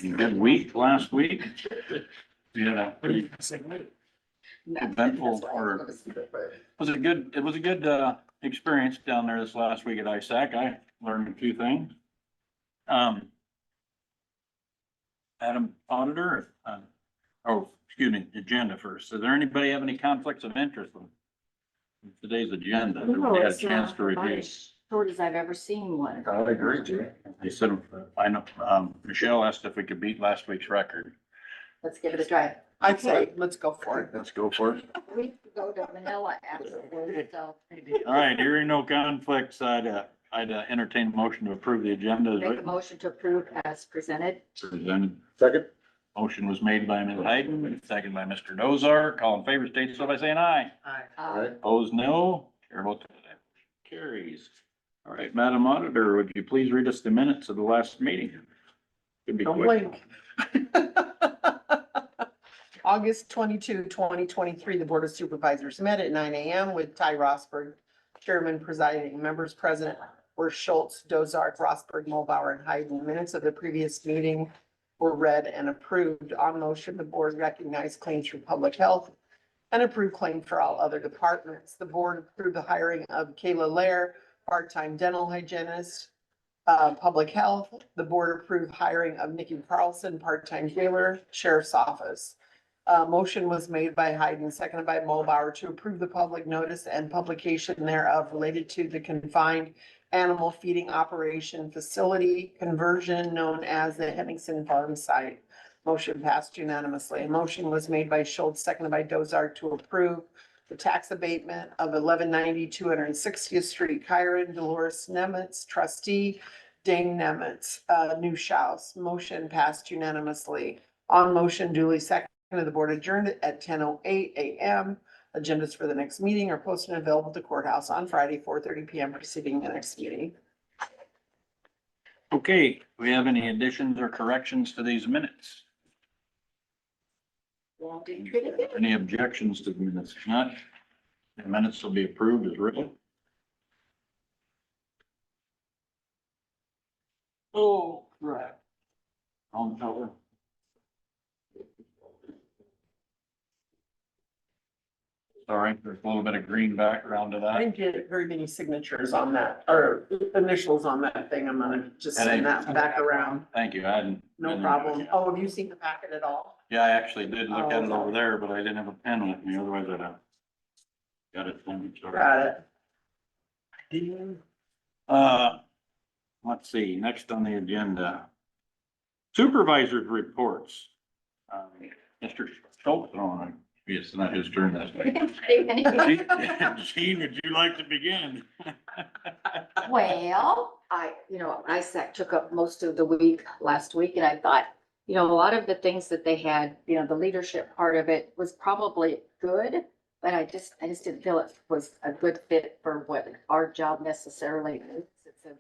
Good week last week. We had a pretty eventful, or it was a good experience down there this last week at ISAC. I learned a few things. Adam Auditor, excuse me, agenda first. Does there anybody have any conflicts of interest in today's agenda? Everybody had a chance to review. Short as I've ever seen one. I agree, Jay. They said, I know, Michelle asked if we could beat last week's record. Let's give it a try. I'd say, let's go for it. Let's go for it. We could go to Manila afterwards, so. All right, hearing no conflicts, I'd entertain a motion to approve the agenda as Make a written. motion to approve as presented. Presented. Second? Motion was made by Ms. Hayden, second by Mr. Dozar. All in favor, state so by saying aye. Aye. Opposed, no. Chair votes aye. Carries. All right, Madam Auditor, would you please read us the minutes of the last meeting? Could be Don't quick. blink. August 22, 2023, the Board of Supervisors met at 9 a.m. with Ty Rosberg, Chairman presiding. Members present were Schultz, Dozark, Rosberg, Mulbauer, and Hayden. Minutes of the previous meeting were read and approved. On motion, the board recognized claims for public health and approved claim for all other departments. The board approved the hiring of Kayla Lair, part-time dental hygienist, public health. The board approved hiring of Nikki Carlson, part-time jailer, sheriff's office. Motion was made by Hayden, seconded by Mulbauer to approve the public notice and publication thereof related to the confined animal feeding operation facility conversion known as the Henningsen Farm site. Motion passed unanimously. A motion was made by Schultz, seconded by Dozark to approve the tax abatement of 1190 260th Street, Kyron, Dolores Nemitz, trustee, Dane Nemitz, New Shouse. Motion passed unanimously. On motion duly seconded, the board adjourned at 10:08 a.m. Agendas for the next meeting are posted and available at the courthouse on Friday, 4:30 p.m. preceding the next meeting. Okay, do we have any additions or corrections to these minutes? Any objections to the minutes? If not, the minutes will be approved as written. Oh, right. On cover. Sorry, there's a little bit of green background to I that. didn't get very many signatures on that, or initials on that thing. I'm gonna just send that back around. Thank you. I hadn't. No problem. Oh, have you seen the packet at all? Yeah, I actually did look at it over there, but I didn't have a pen with me, otherwise I'd have got it. Got it. Let's see, next on the agenda. Supervisors reports. Mr. Schultz, oh, it's not his turn this way. Gene, would you like to begin? Well, ISAC took up most of the week last week, and I thought, a lot of the things that they had, the leadership part of it was probably good, but I just didn't feel it was a good fit for what our job necessarily is. It's a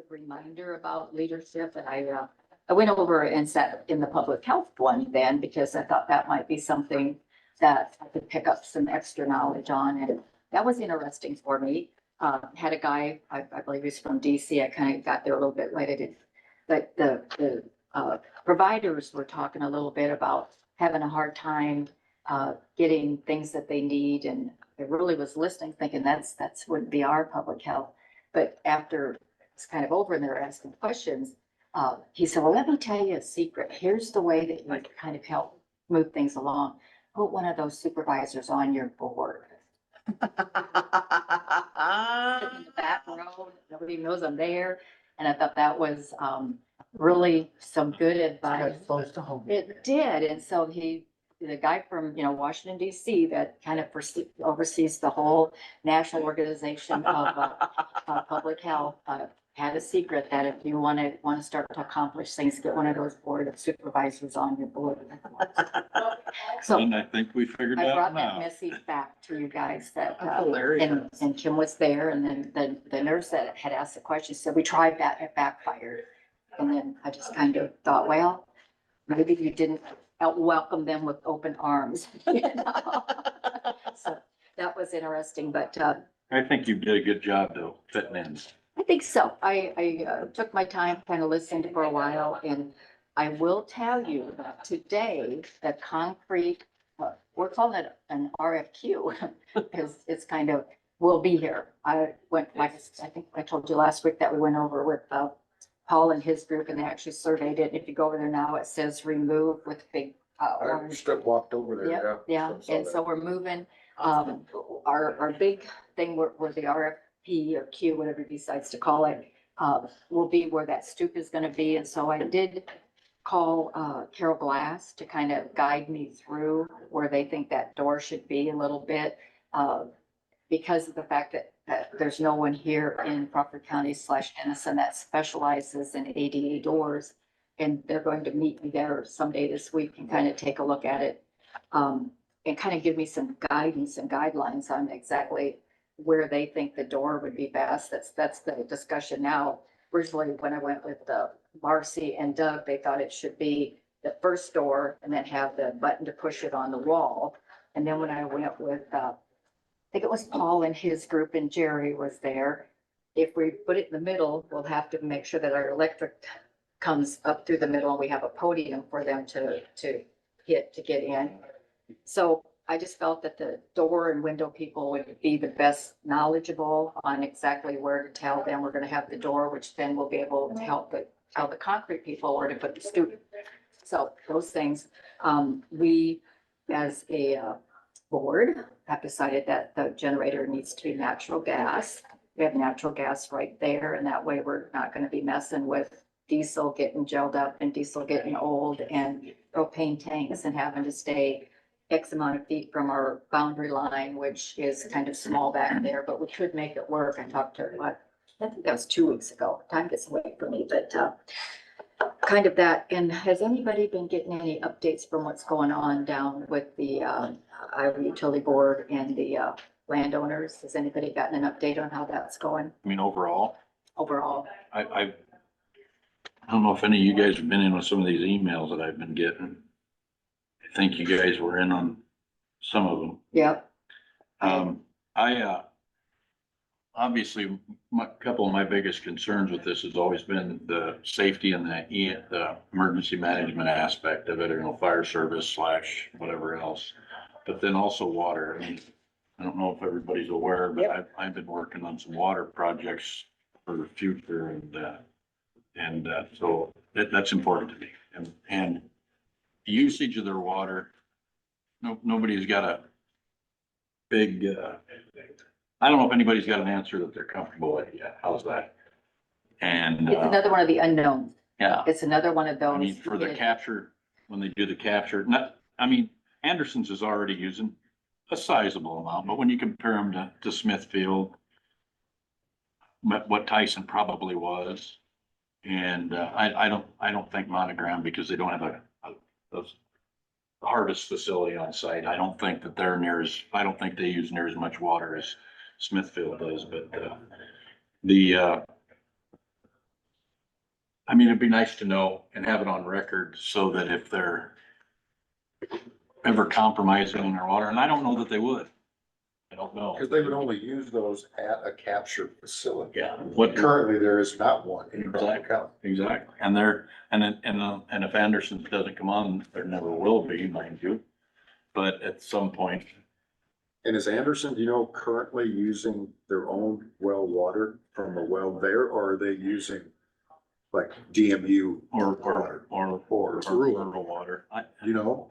reminder about leadership, and I went over and sat in the public health one then, because I thought that might be something that I could pick up some extra knowledge on, and that was interesting for me. Had a guy, I believe he's from DC. I kind of got there a little bit late, but the providers were talking a little bit about having a hard time getting things that they need, and I really was listening, thinking that's would be our public health. But after it's kind of over and they're asking questions, he said, "Well, let me tell you a secret. Here's the way that you can kind of help move things along. Put one of those supervisors on your board." In the back row, nobody knows I'm there, and I thought that was really some good advice. Close to home. It did, and so the guy from, Washington DC that kind of oversees the whole national organization of public health, had a secret that if you want to start to accomplish things, get one of those board of supervisors on your board. So And I think we figured I that brought that out. message back to you guys that, That's hilarious. and Kim was there, and then the nurse that had asked the question said, "We tried that, it backfired." And then I just kind of thought, well, maybe you didn't welcome them with open arms. So that was interesting, but I think you did a good job though, fitting in. I think so. I took my time, kind of listened for a while, and I will tell you that today, the concrete, we're calling it an RFQ because it's kind of, will be here. I went, like, I think I told you last week that we went over with, Paul and his group and they actually surveyed it. If you go over there now, it says remove with big, I orange. just walked over there, Yep, yeah. yeah, and so we're moving, our big thing where the RFP or Q, whatever he decides to call it, will be where that stoop is gonna be, and so I did call, Carol Glass to kind of guide me through where they think that door should be a little bit, because of the fact that there's no one here in Crawford County / Denison that specializes in ADA doors. And they're going to meet me there someday this week and kind of take a look at it. And kind of give me some guidance and guidelines on exactly where they think the door would be best. That's the discussion now. Originally, when I went with Marcy and Doug, they thought it should be the first door and then have the button to push it on the wall. And then when I went with, I think it was Paul and his group and Jerry was there. If we put it in the middle, we'll have to make sure that our electric comes up through the middle and we have a podium for them to hit to get in. So I just felt that the door and window people would be the best knowledgeable on exactly where to tell them we're gonna have the door, which then will be able to help tell the concrete people where to put the stoop. So those things, we as a board have decided that the generator needs to be natural gas. We have natural gas right there, and that way we're not gonna be messing with diesel getting gelled up and diesel getting old and propane tanks and having to stay X amount of feet from our boundary line, which is kind of small back there, but we could make it work. I talked to, I think that was 2 weeks ago. Time gets away from me, but kind of that. And has anybody been getting any updates from what's going on down with the Iowa Utility Board and the landowners? Has anybody gotten an update on how that's going I mean, overall, overall? I don't know if any of you guys have been in with some of these emails that I've been getting. I think you guys were in on some of them. Yep. Obviously, a couple of my biggest concerns with this has always been the safety and the emergency management aspect of it, fire service / whatever else. But then also water. I mean, I don't know if everybody's aware, but I've been working on some water projects for the future and so that's important to me. And usage of their water, nobody's got a big, I don't know if anybody's got an answer that they're comfortable with yet. How's that? And, It's another one of the unknowns. yeah, It's another one of those. I mean, for the capture, when they do the capture, Anderson's is already using a sizable amount, but when you compare them to Smithfield, what Tyson probably was, and, I don't think Monogram, because they don't have a harvest facility on site. I don't think that I don't think they use near as much water as Smithfield does, but, I mean, it'd be nice to know and have it on record so that if they're ever compromising in their water, and I don't know that they would. I don't know. Because they would only use those at a capture facility. Yeah. Currently, there is not one in Crawford County. Exactly. And if Anderson doesn't come on, there never will be, mind you. But at some point, And is Anderson, do you know, currently using their own well water from a well there, or are they using like DMU or rural? rural water. You know?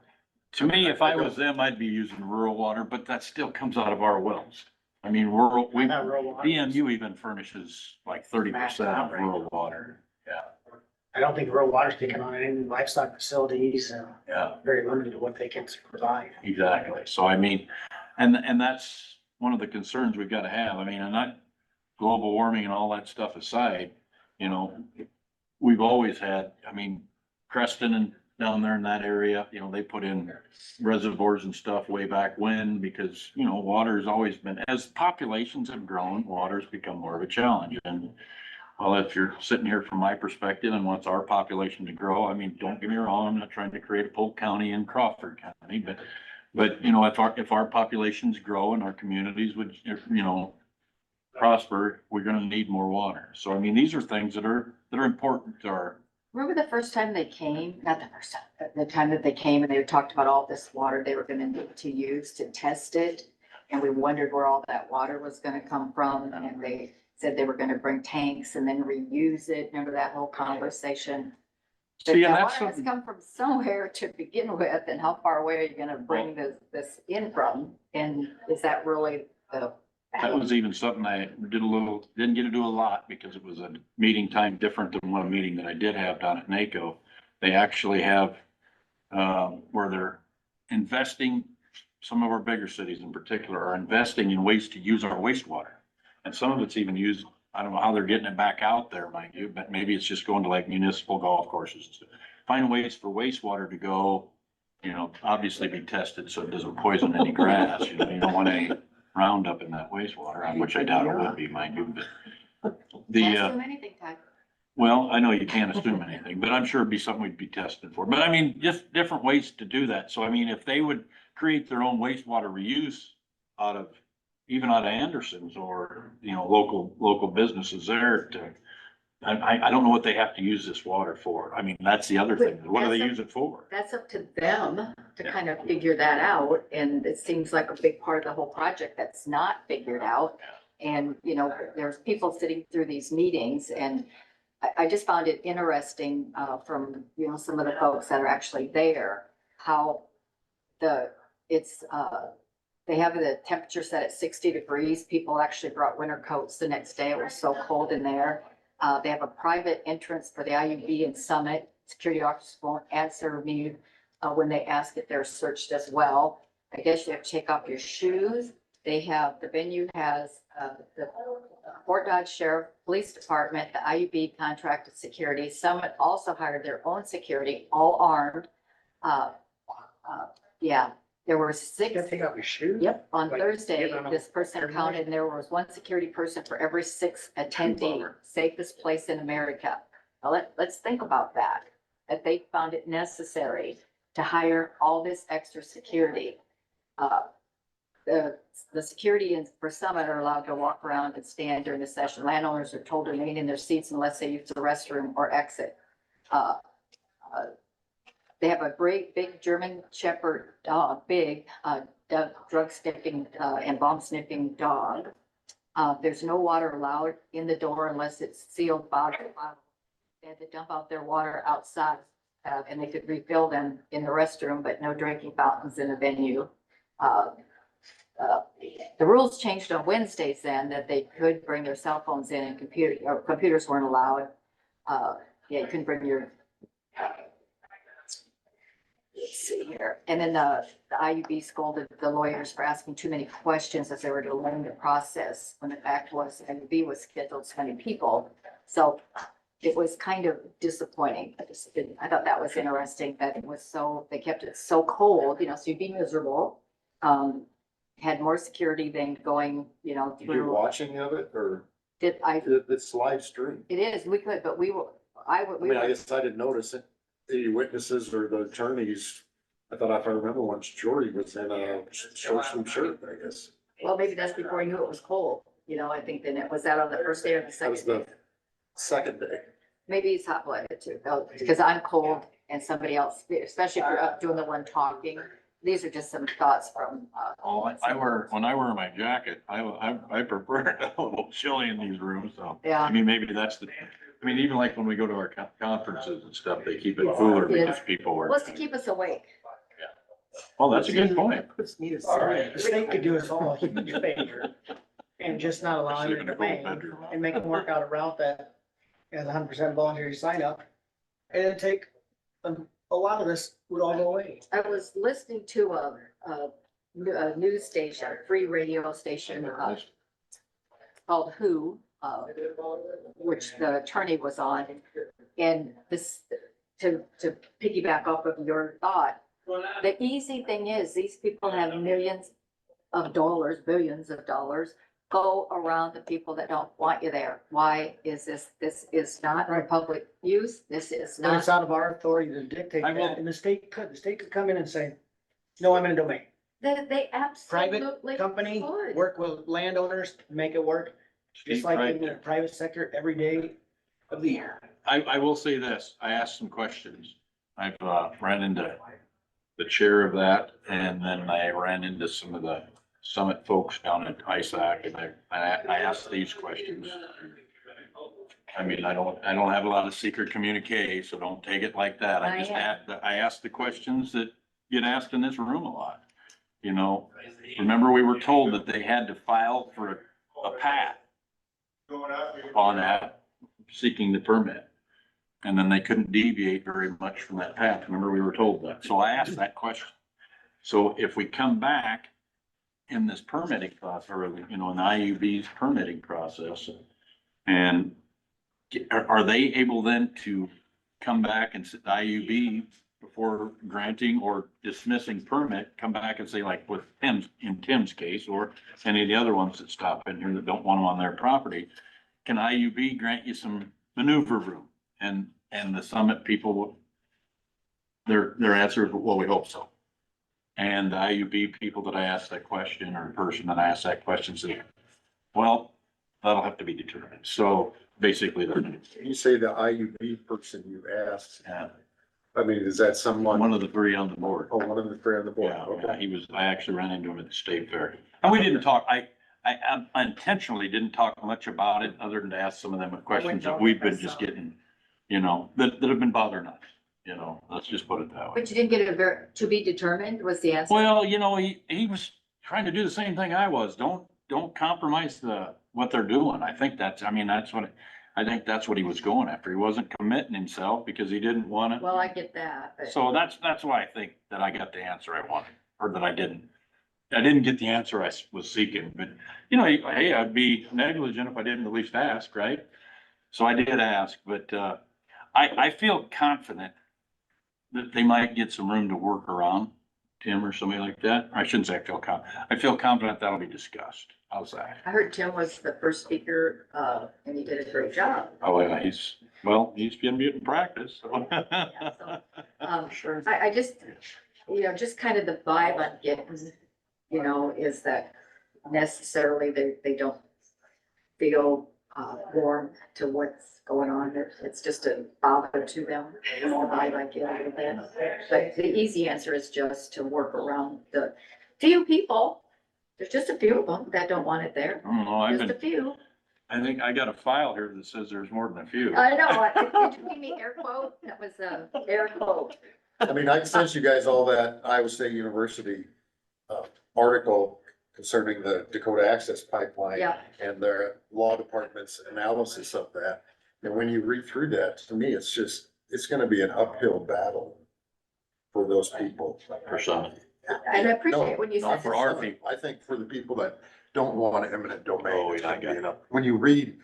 To me, if I was them, I'd be using rural water, but that still comes out of our wells. I mean, DMU even furnishes like 30% of rural water. Yeah, I don't think rural water's taking on any livestock facilities and yeah, very limited to what they can provide. exactly. So I mean, and that's one of the concerns we've got to have. I mean, and not global warming and all that stuff aside, we've always had, I mean, Creston and down there in that area, they put in reservoirs and stuff way back when, because, water's always been, as populations have grown, water's become more of a challenge. And well, if you're sitting here from my perspective and wants our population to grow, I mean, don't get me wrong, I'm not trying to create a Polk County and Crawford County, but if our populations grow and our communities would, prosper, we're gonna need more water. So I mean, these are things that are important to Remember the first time they came, not the first time, but the time that they came and they talked about all this water they were gonna need to use to test it? And we wondered where all that water was gonna come from, and they said they were gonna bring tanks and then reuse it. Remember that whole conversation? But See, and that that's water has something, come from somewhere to begin with, and how far away are you gonna bring this in from? And is that really the? that was even something I didn't get to do a lot because it was a meeting time different than one meeting that I did have down at NACO. They actually have, where they're investing, some of our bigger cities in particular are investing in ways to use our wastewater. And some of it's even used, I don't know how they're getting it back out there, mind you, but maybe it's just going to like municipal golf courses to find ways for wastewater to go, obviously be tested so it doesn't poison any grass. You don't want any Roundup in that wastewater, which I doubt it would be, mind you, but Can't assume anything, Ty. well, I know you can't assume anything, but I'm sure it'd be something we'd be tested for. But I mean, just different ways to do that. So I mean, if they would create their own wastewater reuse even out of Anderson's or, local businesses there to, I don't know what they have to use this water for. I mean, that's the other thing. What do they use it for? That's up to them to kind of figure that out, and it seems like a big part of the whole project that's not figured out. And, there's people sitting through these meetings, and I just found it interesting, from, some of the folks that are actually there, how they have the temperature set at 60 degrees. People actually brought winter coats the next day. It was so cold in there. They have a private entrance for the IUB and Summit. Security officers won't answer me when they ask if they're searched as well. I guess you have to take off your shoes. The venue has the Fort Dodge Sheriff Police Department, the IUB contracted security. Summit also hired their own security, all armed. Yeah, there were You 6. gotta take off your shoes? Yep, on Like, Thursday, get on a- this person counted, and there was one security person for every 6 attendee, safest place in America. Now, let's think about that they found it necessary to hire all this extra security. The security for Summit are allowed to walk around and stand during the session. Landowners are told to remain in their seats unless they use the restroom or exit. They have a great big German Shepherd dog, drug sniffing, and bomb sniffing dog. There's no water allowed in the door unless it's sealed bottle. They had to dump out their water outside, and they could refill them in the restroom, but no drinking fountains in the venue. The rules changed on Wednesdays then, that they could bring their cell phones in, and computers weren't allowed. You couldn't bring your, let's see here. And then the IUB scolded the lawyers for asking too many questions as they were delaying the process, when the fact was IUB was scheduled so many people. So it was kind of disappointing. I thought that was interesting that they kept it so cold, so you'd be miserable. Had more security than going, You through. watching of it or it's live stream? It is, we could, but we were, I mean, I guess I didn't notice it. The witnesses or the attorneys, I thought if I remember once Jory was in a short sleeve shirt, I guess. well, maybe that's before he knew it was cold. I think then it was that on the first day or the That was second the day. second day. Maybe he's hot blooded too, because I'm cold and somebody else, especially if you're up doing the one talking. These are just some thoughts from, When I wear my jacket, I prefer it a little chilly in these rooms, so. yeah. I mean, maybe even like when we go to our conferences and stuff, they keep it cooler because people Well, are. it's to keep us awake. Oh, that's a good point. Puts me to All sleep. right, the state could do us all a huge favor and just not allow Sleep them in to a cold remain bedroom. and make them work out a route that has 100% voluntary sign up. And then take, a lot of this would all go away. I was listening to a news station, free radio station, called Who, which the attorney was on. And this, to piggyback off of your thought, the easy thing is, these people have millions of dollars, billions of dollars, go around the people that don't want you there. Why is this is not for public use, this is And it's not. out of our authority to dictate I will- that. And the state could come in and say, no, I'm in a domain. They Private absolutely company, could. work with landowners, make it work. Just State like right in the there. private sector, every day, of the year. I will say this, I asked some questions. I've, ran into the chair of that, and then I ran into some of the Summit folks down at ISAC, and I asked these questions. I mean, I don't have a lot of secret communique, so don't take it like that. I just I asked the questions that get asked in this room a lot. You know, remember we were told that they had to file for a path on that, seeking the permit. And then they couldn't deviate very much from that path. Remember, we were told that. So I asked that question. So if we come back in this permitting process, or, you know, in the IUB's permitting process, and are they able then to come back and sit the IUB before granting or dismissing permit, come back and say, like with Tim's case, or any of the other ones that stop in here that don't want them on their property, can IUB grant you some maneuver room? And the Summit people, their answer is, well, we hope so. And the IUB people that I asked that question, or the person that I asked that question said, well, that'll have to be determined. So basically, You say the IUB person you asked, yeah, I mean, is that someone? one of the three on the board. Oh, one of the three on the board, Yeah, okay. I actually ran into him at the state fair. And we didn't talk, I intentionally didn't talk much about it, other than to ask some of them questions that we've been just getting, you know, that have been bothering us, you know, let's just put it that way. But you didn't get a to be determined was the answer? Well, you know, he was trying to do the same thing I was. Don't compromise what they're doing. I think that's what he was going after. He wasn't committing himself because he didn't want to. Well, I get that, but So that's why I think that I got the answer I wanted, or that I didn't get the answer I was seeking, but you know, hey, I'd be negligent if I didn't at least ask, right? So I did ask, but, I feel confident that they might get some room to work around Tim or somebody like that. I shouldn't say I feel confident that'll be discussed. How's that? I heard Tim was the first speaker, and he did a great job. Oh, yeah, he's been in practice, so. Sure. I just, you know, just kind of the vibe I'm getting, you know, is that necessarily they don't feel warm to what's going on. It's just a bother to them. Is the vibe I get a little bit. But the easy answer is just to work around the few people. There's just a few of them that don't want it there. I don't know, Just a few. I think I got a file here that says there's more than a few. I know. Did you mean air quote? That was a air quote. I mean, I can send you guys all that Iowa State University, article concerning the Dakota Access Pipeline. Yeah. And their law department's analysis of that. And when you read through that, to me, it's gonna be an uphill battle for those people. For some. And I appreciate when you Not said. for our some. people. I think for the people that don't want an eminent domain. Oh, it's yeah, I gonna got be it. an up- When you read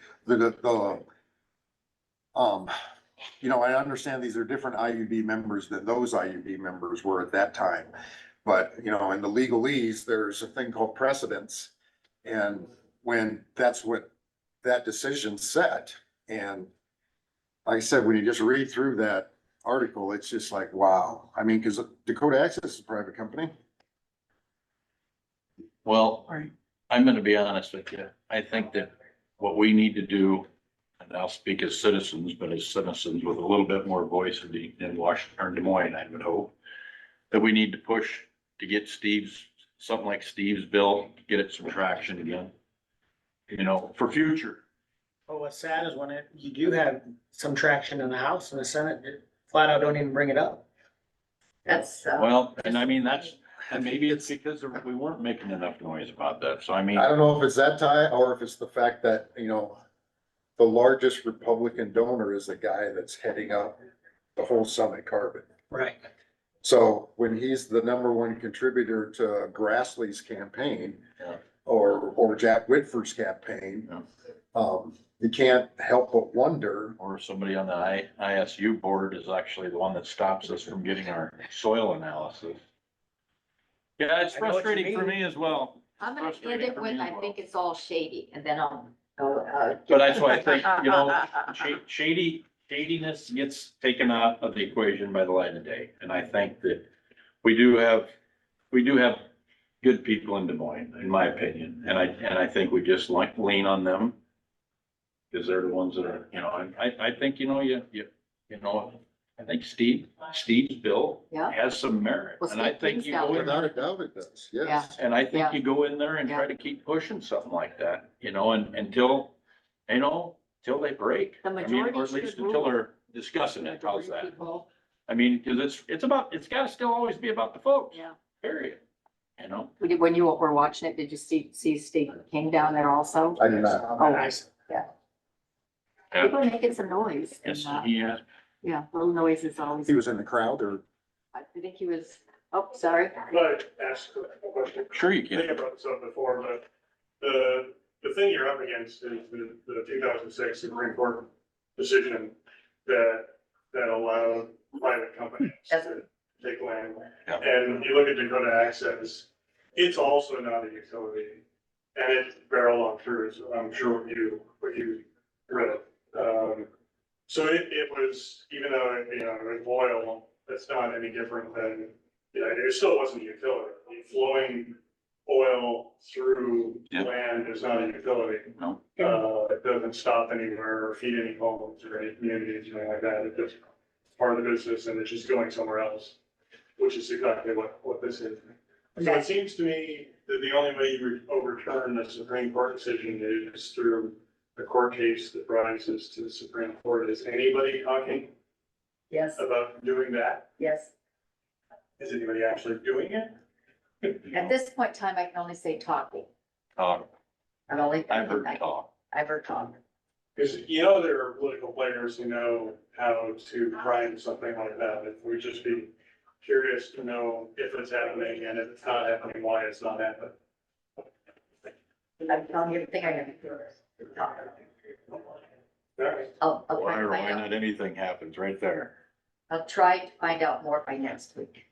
you know, I understand these are different IUB members than those IUB members were at that time. But, you know, in the legalese, there's a thing called precedence. And when that's what that decision set, and like I said, when you just read through that article, it's just like, wow. I mean, cause Dakota Access is a private company. Well, Right. I'm gonna be honest with you. I think that what we need to do, and I'll speak as citizens, but as citizens with a little bit more voice in Washington or Des Moines, I would hope, that we need to push to get something like Steve's bill, get it some traction again. You know, for future. But what's sad is when you do have some traction in the House and the Senate, it flat out don't even bring it up. That's, Well, and I mean, and maybe it's because we weren't making enough noise about that. So I mean, I don't know if it's that tie or if it's the fact that, you know, the largest Republican donor is the guy that's heading up the whole Summit Carbon. Right. So when he's the number one contributor to Grassley's campaign, Yeah. or Jack Whitford's campaign, Yeah. you can't help but wonder. or somebody on the ISU board is actually the one that stops us from getting our soil analysis. Yeah, it's I know what you frustrating for mean. me as well. I'm gonna end Frustrating it for with, me as I well. think it's all shady, and then I'll. But that's why I think, you know, shadiness gets taken out of the equation by the light of day. And I think that we do have good people in Des Moines, in my opinion. And I think we just lean on them. Cause they're the ones that are, you know, and I think, you know, you know, I think Steve's bill Yeah. has some merit. Well, And I Steve think King's you down go there. in Without there, a doubt it does, Yeah. yes. and I think Yeah. you go in there and Yeah. try to keep pushing something like that, you know, and until, you know, till they break. The I mean, majority or at least should until rule. they're discussing it, how's Majority that? people. I mean, cause it's gotta still always be about the folks, Yeah. period, you know? When you were watching it, did you see Steve King down there also? I did not. Oh, Nice. People are making some noise. and, Yes, he has. Yeah, little noise is always, He was in the crowd or? I think he was, oh, sorry. But ask a question. Sure you I think I can. brought this up before, but the thing you're up against is the 2006 Supreme Court decision that allowed private companies to take land. Yeah. And you look at Dakota Access, it's also not a utility. And it's barrel on through, so I'm sure what you read. So it was, even though, you know, it was oil, that's not any different than, you know, it still wasn't a utility. Flowing oil through Yeah. land is not a utility. No. It doesn't stop anywhere or feed any homes or any communities or anything like that. It's just part of the business and it's just going somewhere else, which is exactly what this is. So it seems to me that the only way you would overturn the Supreme Court decision is through a court case that rises to the Supreme Court. Is anybody talking Yes, about doing that? yes. Is anybody actually doing it? At this point in time, I can only say talking. Uh, I've only. I've heard talk. I've heard talk. Because you know there are political players who know how to prime something like that. If we just be curious to know if it's happening and if it's not happening, why it's not happening. I'm telling you everything I know. Talk. All right. I'll Why try to or why find out. not anything happens right there. I'll try to find out more by next week.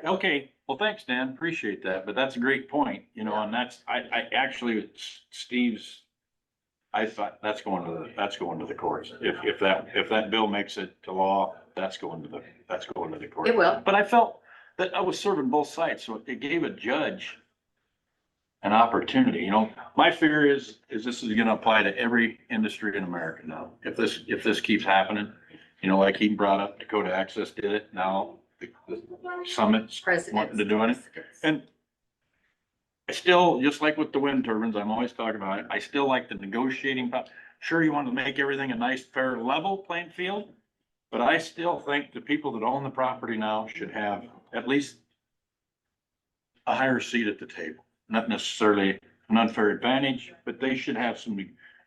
Okay, well, thanks, Dan, appreciate that, but that's a great point, you know, and that's, I actually, Steve's, I thought that's going to the courts. If that bill makes it to law, that's going to the court. It will. But I felt that I was serving both sides, so it gave a judge an opportunity, you know, my fear is this is gonna apply to every industry in America now. If this keeps happening, you know, like he brought up, Dakota Access did it, now the Summit's wanting to do it. And I still, just like with the wind turbines, I'm always talking about it, I still like the negotiating. Sure, you want to make everything a nice, fair, level playing field, but I still think the people that own the property now should have at least a higher seat at the table. Not necessarily an unfair advantage, but they should have some,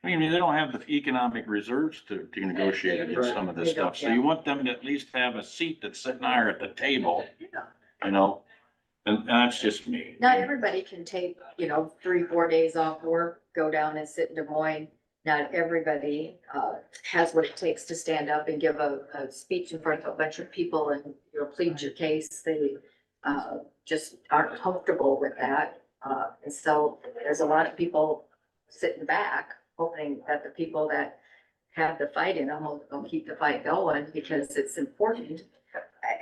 I mean, they don't have the economic reserves to negotiate against some of this They don't, stuff. So yeah. you want them to at least have a seat that's sitting higher at the table, you know? And that's just me. Not everybody can take, 3-4 days off work, go down and sit in Des Moines. Not everybody has what it takes to stand up and give a speech in front of a bunch of people and, plead your case. They just aren't comfortable with that. And so there's a lot of people sitting back, hoping that the people that have the fight in them will keep the fight going because it's important.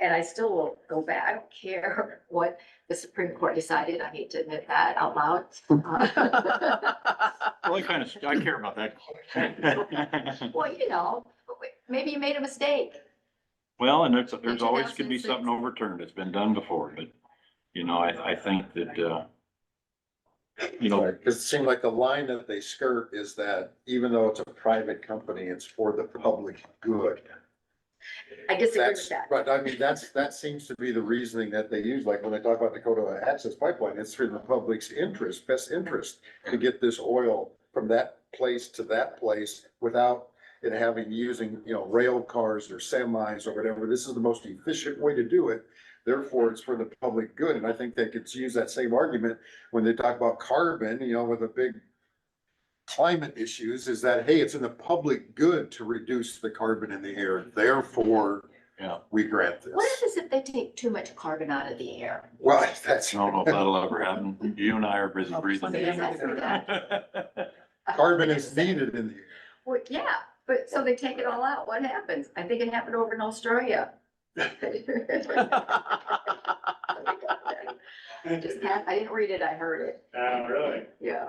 And I still will go back. I don't care what the Supreme Court decided. I hate to admit that out loud. Well, I care about that. Well, maybe you made a mistake. Well, and there's In always could be 2006. something overturned. It's been done before, but, I think that, Because it seemed like the line that they skirt is that even though it's a private company, it's for the public good. I disagree with That's, that. but I mean, that seems to be the reasoning that they use, like when they talk about Dakota Access Pipeline, it's for the public's interest, best interest to get this oil from that place to that place without it using, rail cars or semis or whatever. This is the most efficient way to do it. Therefore, it's for the public good. And I think they could use that same argument when they talk about carbon, with the big climate issues, is that, hey, it's in the public good to reduce the carbon in the air. Therefore, yeah, we grant this. What happens if they take too much carbon out of the air? Well, that's, I don't know if that'll ever happen. You and I are busy breathing. Yes, I see that. carbon is needed in the air. Well, yeah, but so they take it all out. What happens? I think it happened over in Australia. I didn't read it, I heard it. Really? Yeah.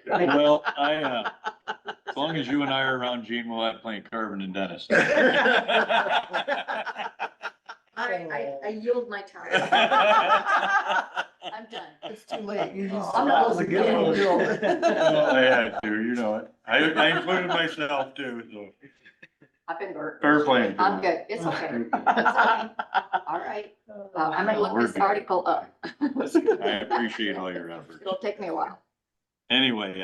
Well, as long as you and I are around, Gene, we'll have playing Carvin and Dennis. I yield my time. I'm done. It's too late. You just. I'm not that was a listening good to one. Well, I had to, you know it. I included myself too, so. I've been burnt. Fair play. I'm good. It's okay. It's okay. All right. I'm gonna look this article up. I appreciate all your efforts. It'll take me a while. Anyway,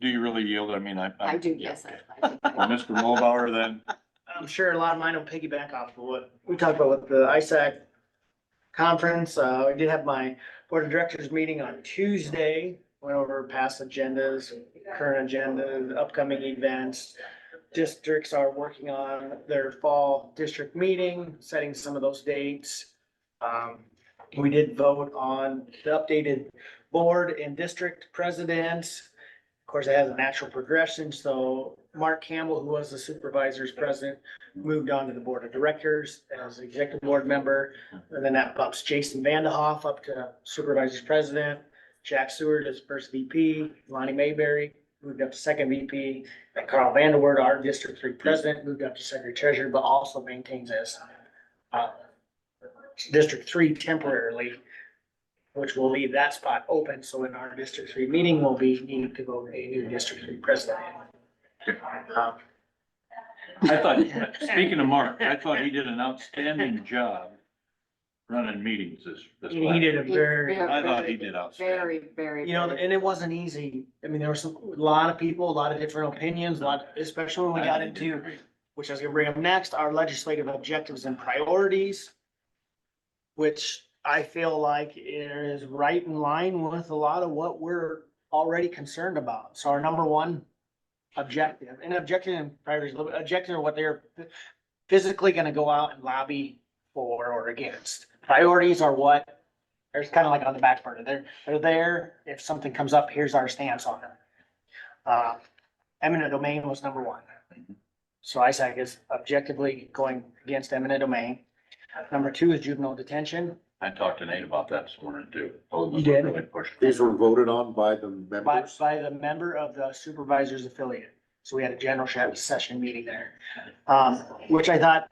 do you really yield? I mean, I do, yeah. yes. Well, Mr. Mulbauer then, I'm sure a lot of mine will piggyback off of what we talked about with the ISAC conference. I did have my board of directors meeting on Tuesday, went over past agendas, current agenda, upcoming events. Districts are working on their fall district meeting, setting some of those dates. We did vote on the updated board and district presidents. Of course, it has a natural progression, so Mark Campbell, who was the supervisor's president, moved on to the board of directors as executive board member. And then that bumps Jason Vandehoff up to supervisor's president, Jack Seward as first VP, Lonnie Mayberry moved up to second VP, and Carl Vanderwoord, our District 3 president, moved up to secretary treasurer, but also maintains as District 3 temporarily, which will leave that spot open. So in our District 3 meeting, we'll be needing to vote a new District 3 president. I thought, speaking of Mark, I thought he did an outstanding job running meetings this He did a very, I thought he did outstanding. Very, very. you know, and it wasn't easy. I mean, there were a lot of people, a lot of different opinions, especially when we got into, which I was gonna bring up next, our legislative objectives and priorities, which I feel like is right in line with a lot of what we're already concerned about. So our number one objective, and objective and priorities, objective are what they're physically gonna go out and lobby for or against. Priorities are what, there's kind of like on the back burner. They're there. If something comes up, here's our stance on them. Eminent domain was number one. So ISAC is objectively going against eminent domain. Number two is juvenile detention. I talked to Nate about that this morning too. You did? Really pushed. These were voted on by the By, members. by the member of the supervisor's affiliate. So we had a general session meeting there. Which I thought,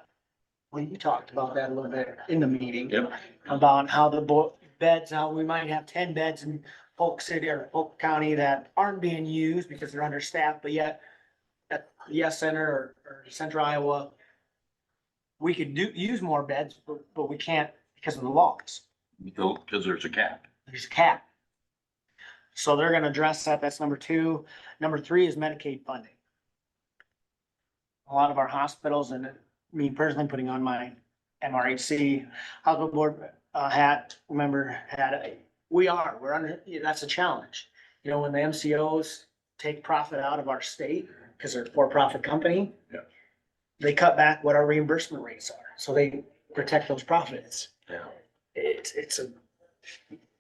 well, you talked about that a little bit in the meeting. Yep. About how the beds, how we might have 10 beds in Polk City or Polk County that aren't being used because they're understaffed, but yet at the Yes Center or Central Iowa, we could use more beds, but we can't because of the laws. Because there's a cap. There's a cap. So they're gonna address that. That's number two. Number three is Medicaid funding. A lot of our hospitals, and me personally putting on my MRHC hospital board hat, we're under, that's a challenge. You know, when the MCOs take profit out of our state, because they're a for-profit company. Yeah. They cut back what our reimbursement rates are, so they protect those profits. Yeah. It's a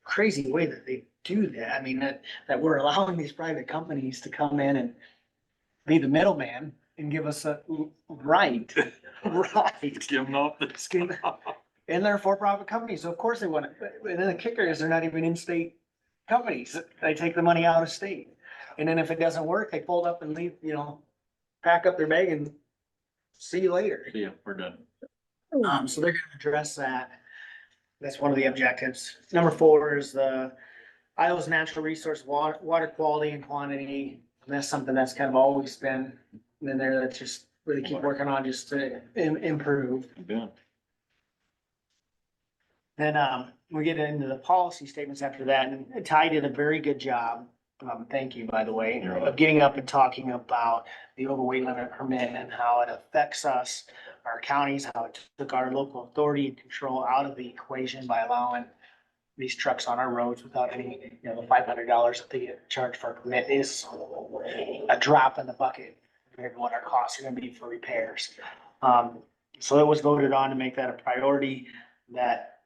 crazy way that they do that. I mean, that we're allowing these private companies to come in and be the middleman and give us a right. Skimming off the Skin. And they're for-profit companies, so of course they want it. And then the kicker is they're not even in-state companies. They take the money out of state. And then if it doesn't work, they fold up and leave, you know, pack up their bag and see you later. Yeah, we're done. So they're gonna address that. That's one of the objectives. Number four is the Iowa's natural resource, water quality and quantity. And that's something that's kind of always been in there, that's just really keep working on just to improve. Yeah. Then, we get into the policy statements after that, and Ty did a very good job. Thank you, by the way, You're of getting up and talking about the overweight limit permit and how it affects us, our counties, how it took our local authority and control out of the equation by allowing these trucks on our roads without any, you know, the $500 that they get charged for a permit is a drop in the bucket compared to what our costs are gonna be for repairs. So it was voted on to make that a priority, that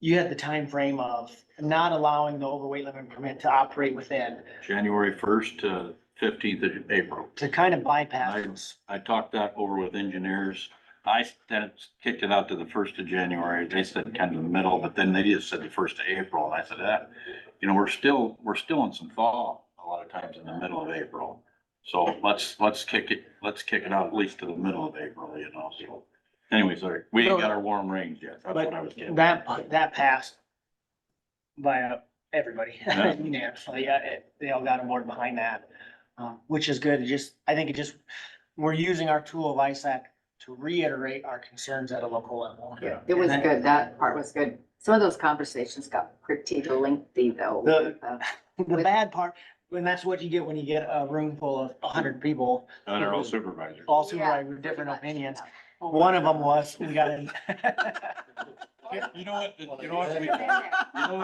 you had the time frame of not allowing the overweight limit permit to operate within, January 1st to 15th of April. to kind of bypass those. I talked that over with engineers. I then kicked it out to the 1st of January. They said kind of the middle, but then they just said the 1st of April. And I said, you know, we're still in some thaw. A lot of times in the middle of April. So let's kick it out at least to the middle of April, you know, so. Anyway, sorry, we ain't got our warm rains yet. That's what I was getting. That passed by everybody, Yeah. unanimously. They all got on board behind that, which is good. I think we're using our tool of ISAC to reiterate our concerns at a local level. Yeah, it was good. That part was good. Some of those conversations got pretty lengthy though. The bad part, and that's what you get when you get a room full of 100 people, And they're all supervisors. all Yeah, supervisors with pretty different much, opinions. yeah. One of them was, we got in. You know what, you know what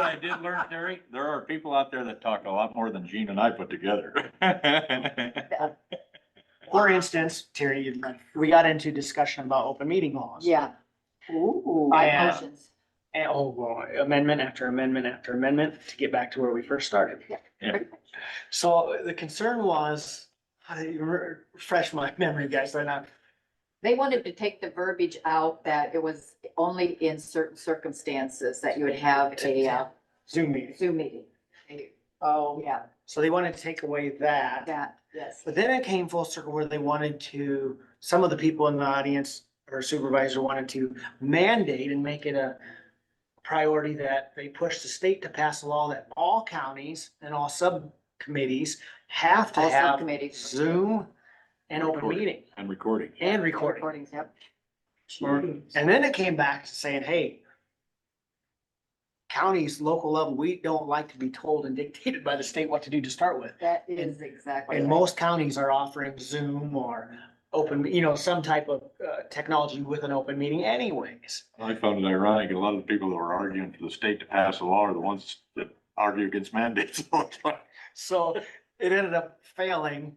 I did learn, Terry? There are people out there that talk a lot more than Gene and I put together. For instance, Terry, we got into discussion about open meeting laws. Yeah. Ooh. Five Yeah. motions. And, well, amendment after amendment after amendment to get back to where we first started. Yeah. So the concern was, how do you refresh my memory, guys, right now? They wanted to take the verbiage out that it was only in certain circumstances that you would have a Zoom meeting. Zoom meeting. Oh, Yeah, So they wanted to take away that. that, yes. But then it came full circle where they wanted to, some of the people in the audience or supervisor wanted to mandate and make it a priority that they push the state to pass a law that all counties and all subcommittees have to All have subcommittees. Zoom and open Recording. meeting And recording. and recording. Recordings, yep. And then it came back to saying, hey, counties, local level, we don't like to be told and dictated by the state what to do to start with. That is exactly. And right. most counties are offering Zoom or open, some type of technology with an open meeting anyways. I found it ironic, a lot of the people that were arguing for the state to pass a law are the ones that argue against mandates all the time. So it ended up failing.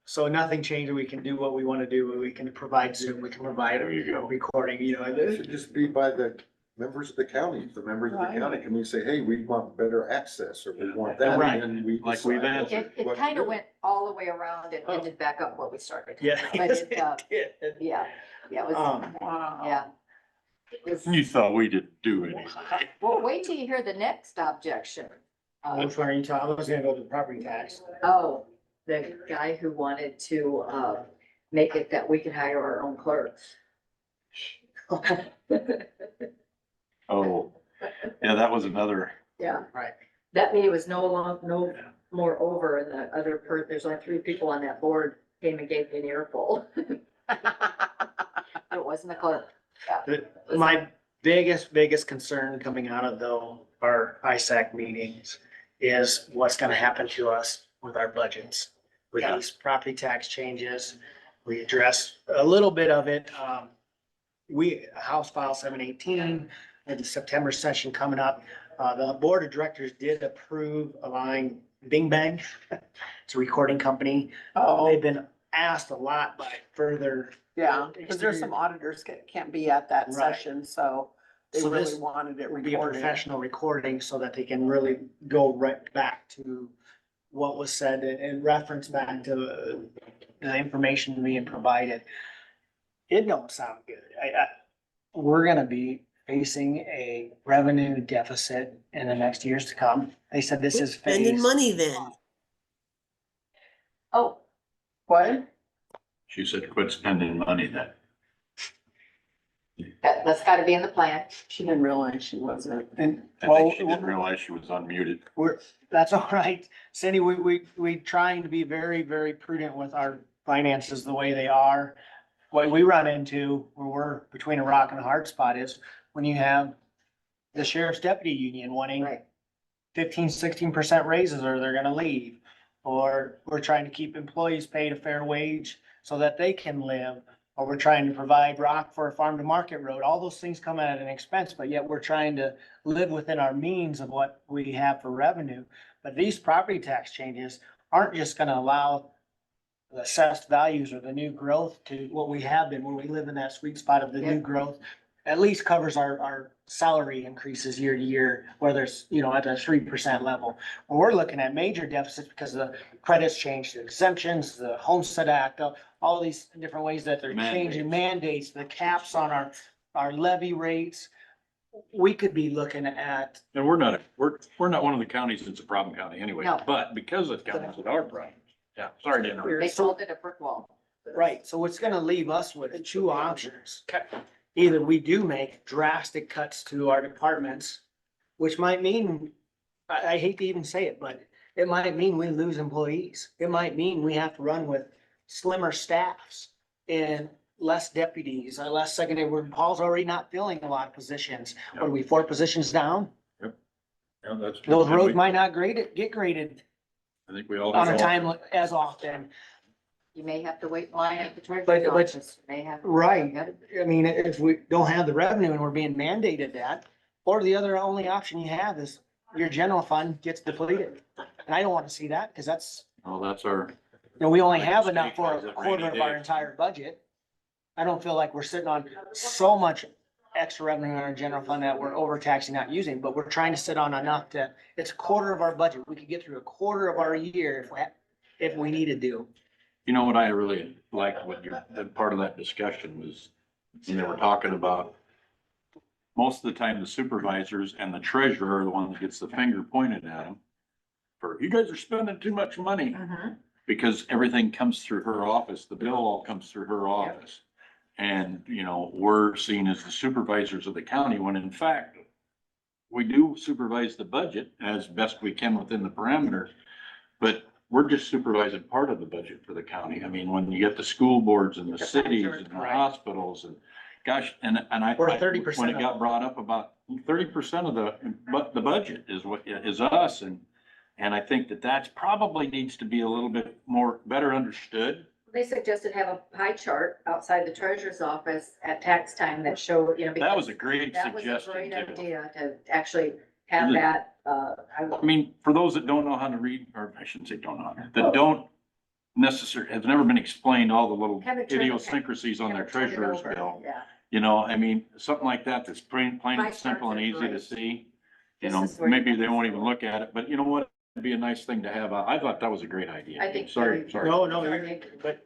So nothing changed. We can do what we want to do. We can provide Zoom, we can provide There you a go. recording, It should just be by the members of the county. The members of the county can we say, hey, we want better access, or we want that, Right. and we. Like we've decide answered. It what to kind of do. went all the way around and ended back up where we started. Yeah. But it, it did. yeah, it was, wow. yeah. It was- You thought we didn't do anything. Well, wait till you hear the next objection. Which one are you talking? I was gonna go to the property tax. Oh, the guy who wanted to, make it that we could hire our own clerks. Oh, yeah, that was another, Yeah. Right. That meeting was no more over, and the other there's only 3 people on that board came and gave me an earful. It wasn't a clerk. Yeah. My biggest concern coming out of our ISAC meetings is what's gonna happen to us with our budgets. With Yeah. these property tax changes, we address a little bit of it. House File 718, at the September session coming up, the board of directors did approve allowing Bing Bang. It's a recording company. Oh, They've been asked a lot by further. yeah, because there's some auditors can't be at that Right. session, so they So really this wanted it Would be a recorded. professional recording so that they can really go right back to what was said and reference back to the information being provided. It don't sound good. We're gonna be facing a revenue deficit in the next years to come. They said this is Spending phase. money then. Oh, What? she said, quit spending money then. that's gotta be in the plan. She didn't realize she wasn't. And, I well, think she didn't realize she was unmuted. that's all right. Cindy, we trying to be very, very prudent with our finances the way they are. What we run into, where we're between a rock and a hard spot, is when you have the sheriff's deputy union wanting Right. 15-16% raises or they're gonna leave. Or we're trying to keep employees paid a fair wage so that they can live. Or we're trying to provide rock for a farm to market road. All those things come at an expense, but yet we're trying to live within our means of what we have for revenue. But these property tax changes aren't just gonna allow the assessed values or the new growth to what we have been, where we live in that sweet spot of the new Yep. growth. At least covers our salary increases year to year, whether it's, at a 3% level. When we're looking at major deficits because the credits changed, the exemptions, the Homestead Act, all these different ways that they're changing mandates, the caps on our levy rates. we could be looking at, And we're not one of the counties that's a problem county anyway, No. but because of counties that are problems. Yeah, sorry to interrupt. They called it a brick wall. right, so it's gonna leave us with two options. Either we do make drastic cuts to our departments, which might mean, I hate to even say it, but it might mean we lose employees. It might mean we have to run with slimmer staffs and less deputies, or less secondary, where Paul's already not filling a lot of positions. What are we, 4 positions down? Yeah, that's. Those roads might not get graded I think we all. on a time as often. You may have to wait in line at the treasurer's But- office. You may have. Right. I mean, if we don't have the revenue and we're being mandated that, or the other only option you have is your general fund gets depleted. And I don't want to see that, because that's, Oh, that's our, we only have enough for State a has it quarter of our rainy day. entire budget. I don't feel like we're sitting on so much extra revenue in our general fund that we're overtaxing, not using, but we're trying to sit on enough to, it's a quarter of our budget. We could get through a quarter of our year if we needed to. you know what I really liked, what the part of that discussion was, when they were talking about most of the time, the supervisors and the treasurer are the one that gets the finger pointed at them. For, you guys are spending too much money, Mhm. because everything comes through her office, the bill all comes through her office. And, we're seen as the supervisors of the county, when in fact, we do supervise the budget as best we can within the parameters. But we're just supervising part of the budget for the county. I mean, when you get the school boards and the cities and the Right. hospitals and gosh, and I. We're 30% When it of got them. brought up about 30% of the budget is what is us, and I think that's probably needs to be a little bit more, better understood. They suggested have a pie chart outside the treasurer's office at tax time that showed, That was a great that was a suggestion great too. idea to actually have Is it- that, I mean, for those that don't know how to read, or I shouldn't say don't know, that don't necessarily, have never been explained all the little Have it turned- idiosyncrasies on their turn it treasurer's over. bill. Yeah. I mean, something like that that's plain Pie and simple and charts are easy to great. see. This is where- Maybe they won't even look at it, but you know what? It'd be a nice thing to have. I thought that was a great idea. I think Sorry, so. sorry. No, but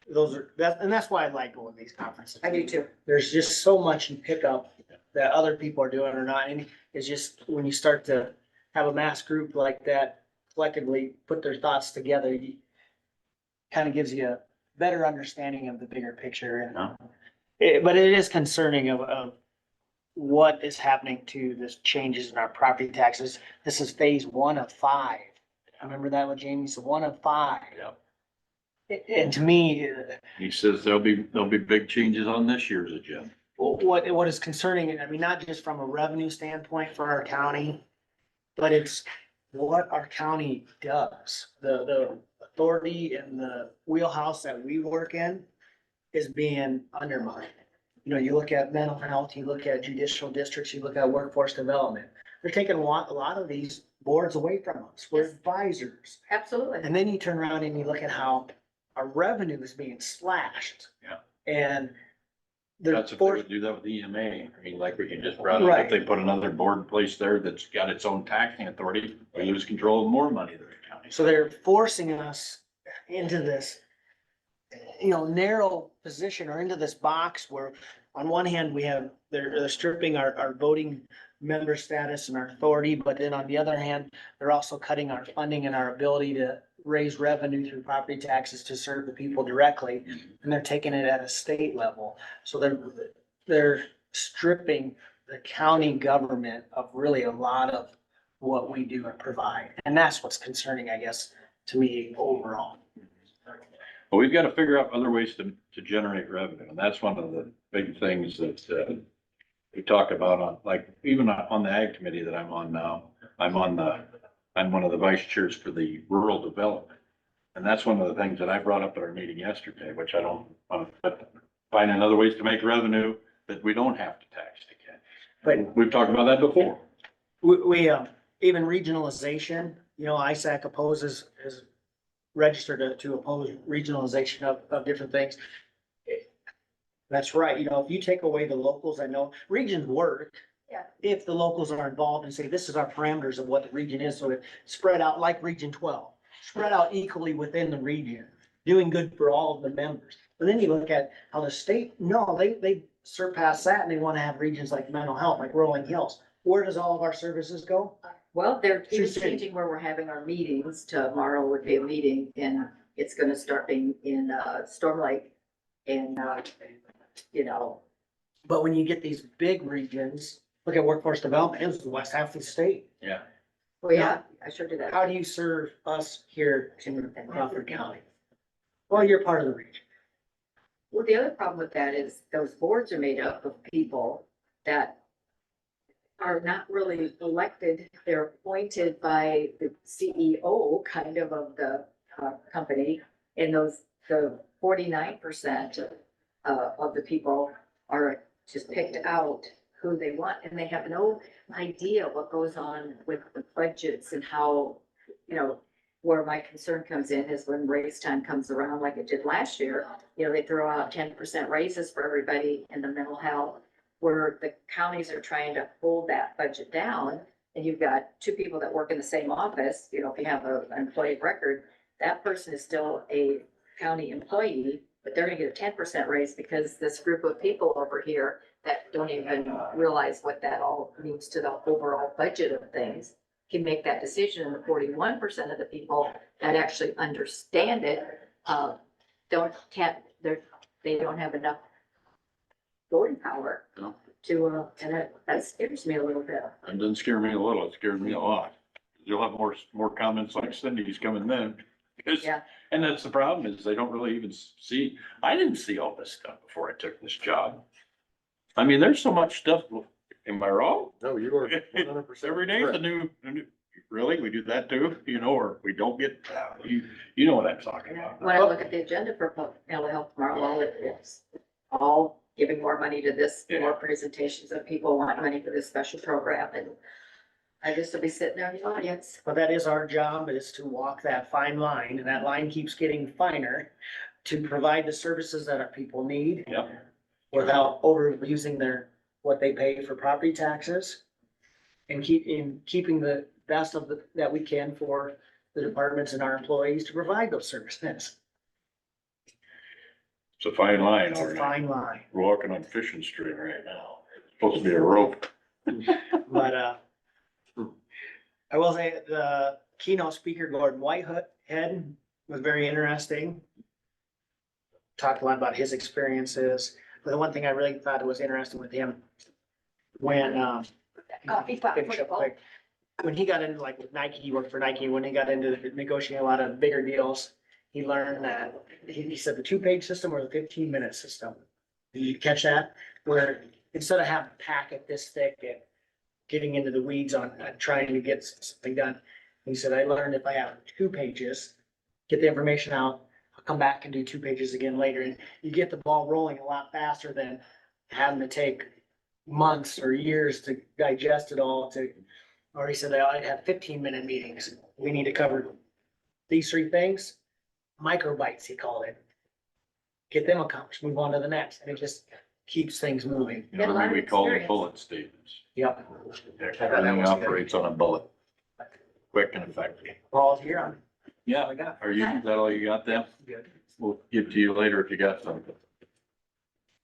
those are, that's why I like going to these conferences. I do too. There's just so much you pick up that other people are doing or not, and it's just, when you start to have a mass group like that collectively put their thoughts together, you kind of gives you a better understanding of the bigger picture, and but it is concerning of what is happening to this changes in our property taxes. This is phase 1 of 5. I remember that with Jamie, so 1 of 5. Yep. And to me, He says there'll be big changes on this year's agenda. what is concerning, I mean, not just from a revenue standpoint for our county, but it's what our county does. The authority and the wheelhouse that we work in is being undermined. You look at mental health, you look at judicial districts, you look at workforce development. They're taking a lot of these boards away from us. We're Yes. advisors. Absolutely. And then you turn around and you look at how our revenue is being slashed. Yeah. And they're That's if they forced, would do that with EMA. I mean, like what you just brought up, Right. if they put another board in place there that's got its own taxing authority, we lose control of more money than the county. so they're forcing us into this, narrow position, or into this box where on one hand, they're stripping our voting member status and our authority, but then on the other hand, they're also cutting our funding and our ability to raise revenue through property taxes to serve the people directly, and they're taking it at a state level. So they're stripping the county government of really a lot of what we do and provide. And that's what's concerning, I guess, to me overall. But we've got to figure out other ways to generate revenue, and that's one of the big things that, we talk about even on the ag committee that I'm on now. I'm one of the vice chairs for the rural development. And that's one of the things that I brought up at our meeting yesterday, which I don't want to, finding other ways to make revenue that we don't have to tax again. But We've talked about that before. we even regionalization, ISAC is registered to oppose regionalization of different things. That's right. If you take away the locals, I know regions work. Yeah. If the locals are involved and say, this is our parameters of what the region is, so it spread out like Region 12, spread out equally within the region, doing good for all of the members. But then you look at how the state, no, they surpass that and they wanna have regions like mental health, like Rolling Hills. Where does all of our services go? Well, they're Sioux even City. changing where we're having our meetings. Tomorrow would be a meeting and it's gonna start being in, Storm Lake. And, you know, But when you get these big regions, look at workforce development, it was the west half of the state. Yeah. well, yeah, I sure do that. How do you serve us here in Crawford County? Well, you're part of the region. Well, the other problem with that is those boards are made up of people that are not really elected. They're appointed by the CEO kind of the company. And the 49% of the people are just picked out who they want, and they have no idea what goes on with the budgets and how, you know, where my concern comes in is when raise time comes around, like it did last year, you know, they throw out 10% raises for everybody in the mental health, where the counties are trying to hold that budget down, and you've got two people that work in the same office, you know, if you have an employee of record, that person is still a county employee, but they're gonna get a 10% raise because this group of people over here that don't even realize what that all means to the overall budget of things can make that decision, and the 41% of the people that actually understand it, they don't have enough voting power No. to, that scares me a little bit. It doesn't scare me a little, it scares me a lot. You'll have more comments like Cindy's coming then. Because- Yeah. And that's the problem is they don't really even see, I didn't see all this stuff before I took this job. I mean, there's so much stuff, am I wrong? No, you are 100%. Every day is a new, really, we do that too, you know, or we don't get, you know what I'm talking about. When I look at the agenda for mental health tomorrow, well, it's all giving more money to this, more presentations of people want money for this special program, and I just will be sitting there in the audience. But that is our job, is to walk that fine line, and that line keeps getting finer to provide the services that our people need Yep. without overusing what they pay for property taxes, and keeping the best of that we can for the departments and our employees to provide those services. It's a fine line, It's a fine line. we're walking on fishing string right now. Supposed to be a rope. But, I will say the keynote speaker, Gordon Whitehead, was very interesting. Talked a lot about his experiences, but the one thing I really thought was interesting with him, when, Coffee pot. finish up quick. When he got into, like with Nike, he worked for Nike, when he got into negotiating a lot of bigger deals, he learned that, he said the 2-page system or the 15-minute system. Did you catch that? Where instead of having a packet this thick and getting into the weeds on trying to get something done, he said, I learned if I have 2 pages, get the information out, I'll come back and do 2 pages again later, and you get the ball rolling a lot faster than having to take months or years to digest it all or he said, I'd have 15-minute meetings. We need to cover these 3 things, microbytes, he called it. Get them accomplished, move on to the next, and it just keeps things moving. You know, what we call them bullet statements. Yep. Everything operates on a bullet. Quick and effective. Paul's here on. Yeah, I got. is that all you got then? Good. We'll give to you later if you got something.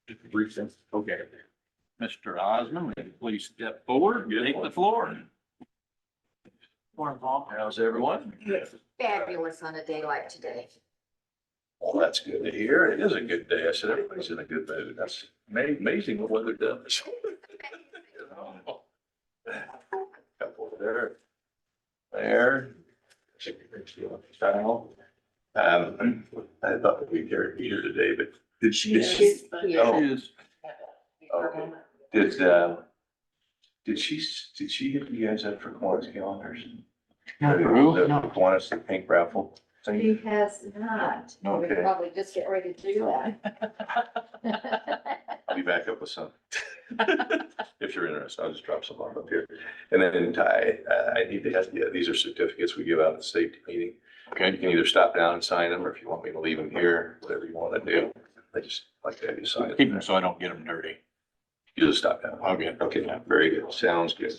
Just a brief sense. Okay. Mr. Osmond, will you please step forward, take the floor. Morning, Paul. How's everyone? Fabulous on a day like today. Well, that's good to hear. It is a good day. I said, everybody's in a good mood. That's amazing what weather does. Couple there. There. Style. I thought we'd carry here today, but did she? She's Oh, here. okay. Did she hit you guys up for Kiwanis calendars? Who? The Kiwanis, the pink raffle She thing? has not. We Okay. probably just get ready to do that. I'll be back up with some. If you're interested, I'll just drop some off up here. And then Ty, I need to have, these are certificates we give out at the safety meeting. Okay. You can either stop down and sign them, or if you want me to leave them here, whatever you want to do. I just like to have you sign Keep them them. so I don't get them dirty. You just stop down. Okay. Okay, very good. Sounds good.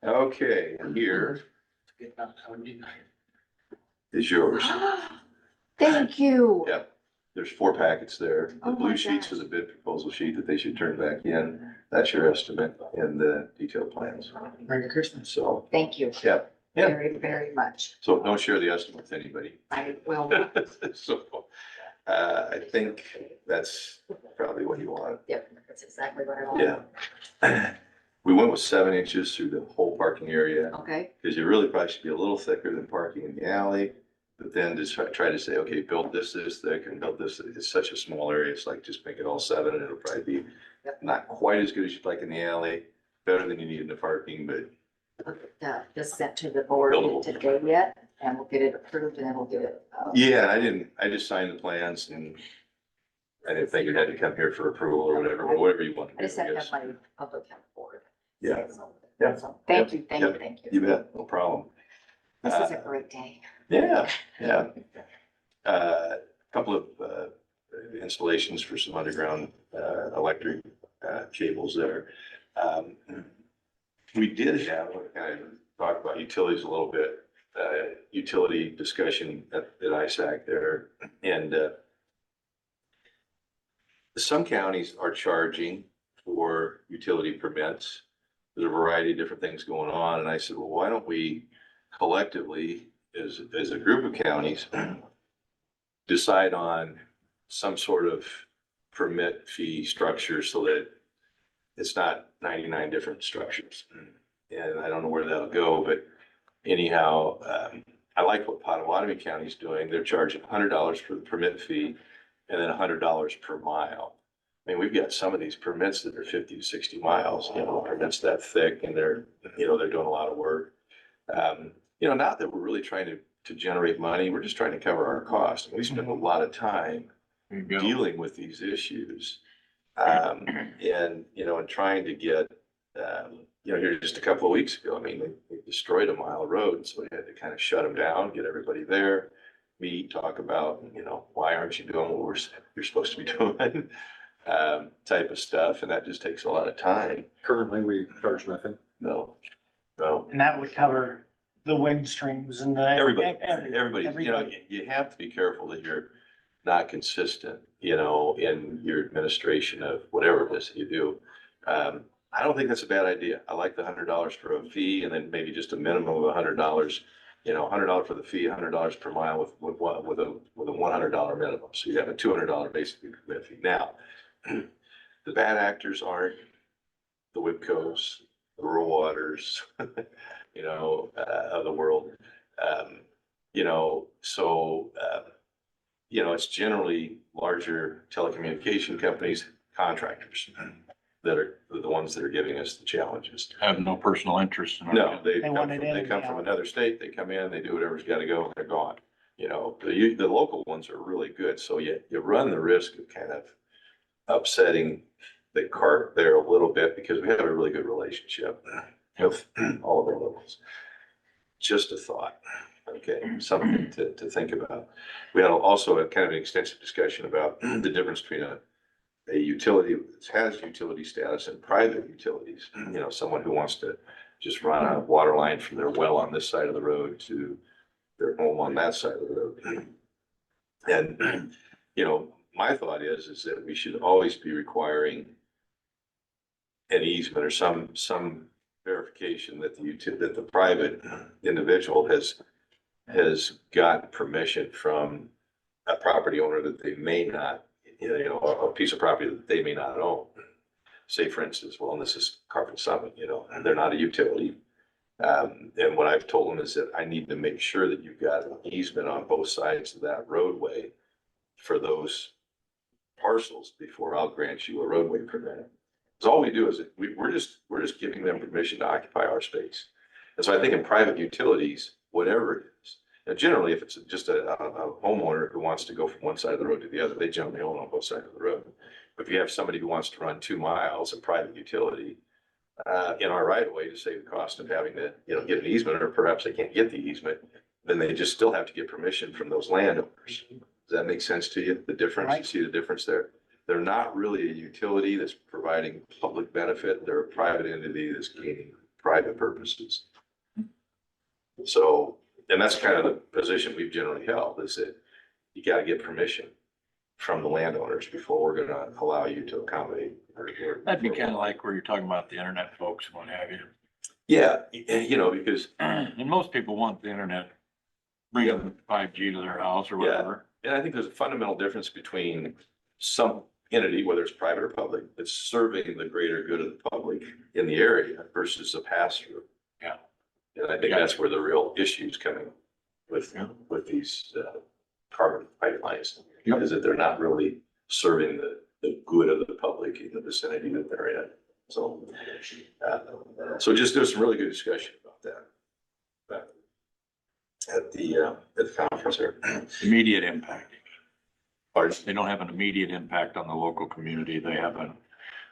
Okay, here is yours. Thank you. Yeah. there's 4 packets there. The Oh my blue sheets gosh. is a bid proposal sheet that they should turn back in. That's your estimate and the detailed plans. Merry Christmas. So, Thank you yeah, yeah. very, very much. So don't share the estimate with anybody. I will, So, I think that's probably what you want. yep, that's exactly what I want. Yeah. We went with 7 inches through the whole parking area, Okay, because you really probably should be a little thicker than parking in the alley. But then just try to say, okay, build this thick and build this, it's such a small area, it's like just make it all 7 and it'll probably be not quite as good as you'd like in the alley, better than you need in the parking, but just sent to the board Buildable. today yet, and we'll get it approved and then we'll get it. yeah, I just signed the plans and I didn't think it had to come here for approval or whatever you want I to just do, I have to guess. have my public health board. Yeah. So- Yeah. so Thank you, thank you, Yep. thank You you. bet, no problem. This is a great day. Yeah, yeah. Couple of installations for some underground electric cables there. We did have, kind of talk about utilities a little bit, utility discussion at ISAC there. And some counties are charging for utility permits. There's a variety of different things going on. And I said, well, why don't we collectively, as a group of counties, decide on some sort of permit fee structure so that it's not 99 different structures. And I don't know where that'll go, but anyhow, I like what Potawatomi County's doing. They're charging $100 for the permit fee and then $100 per mile. I mean, we've got some of these permits that are 50 to 60 miles, permits that thick, and they're doing a lot of work. Not that we're really trying to generate money, we're just trying to cover our costs. We spend a lot of time There you go. dealing with these issues. And trying to get, here just a couple of weeks ago, I mean, they destroyed a mile of road, so we had to kind of shut them down, get everybody there, meet, talk about, why aren't you doing what you're supposed to be doing? Type of stuff, and that just takes a lot of time. Currently, we charge nothing. No. And that would cover the wind streams and the. Everybody, you have to be careful that you're not consistent, in your administration of whatever it is that you do. I don't think that's a bad idea. I like the $100 for a fee and then maybe just a minimum of $100, $100 for the fee, $100 per mile with a $100 minimum. So you have a $200 basically permit fee. Now, the bad actors aren't the WIPCOs, the rural waters, of the world. It's generally larger telecommunication companies, contractors that are the ones that are giving us the challenges. Have no personal interest in. No, They want it in they and come from out. another state, they come in, they do whatever's gotta go, and they're gone. The local ones are really good, so you run the risk of kind of upsetting the cart there a little bit because we have a really good relationship with all of our locals. Just a thought, okay, something to think about. We had also a kind of an extensive discussion about the difference between a utility that has utility status and private utilities. Someone who wants to just run a water line from their well on this side of the road to their home on that side of the road. And, my thought is that we should always be requiring an easement or some verification that the private individual has got permission from a property owner that they may not, a piece of property that they may not own. Say, for instance, well, and this is Crawford Summit, and they're not a utility. And what I've told them is that I need to make sure that you've got an easement on both sides of that roadway for those parcels before I'll grant you a roadway permit. So all we do is we're just giving them permission to occupy our space. And so I think in private utilities, whatever it is, now generally, if it's just a homeowner who wants to go from one side of the road to the other, they generally own on both sides of the road. But if you have somebody who wants to run 2 miles of private utility in our right of way to save the cost of having to, get an easement, or perhaps they can't get the easement, then they just still have to get permission from those landowners. Does that make sense to you? The difference, you Right. see the difference there? They're not really a utility that's providing public benefit. They're a private entity that's gaining private purposes. So, and that's kind of the position we've generally held, is that you gotta get permission. from the landowners before we're gonna allow you to accommodate. That'd be kind of like where you're talking about the internet folks and what have you. Yeah, you know, because, And most people want the internet, bringing 5G to their house or Yeah. whatever. and I think there's a fundamental difference between some entity, whether it's private or public, that's serving the greater good of the public in the area versus a pass-through. Yeah. And I think that's where the real issue is coming with, Yeah. with these, carbon pipelines. Yep. Is that they're not really serving the good of the public in the vicinity that they're in. So, so just there's some really good discussion about that. At the conference here. Immediate impact. Pardon? They don't have an immediate impact on the local community. They have a,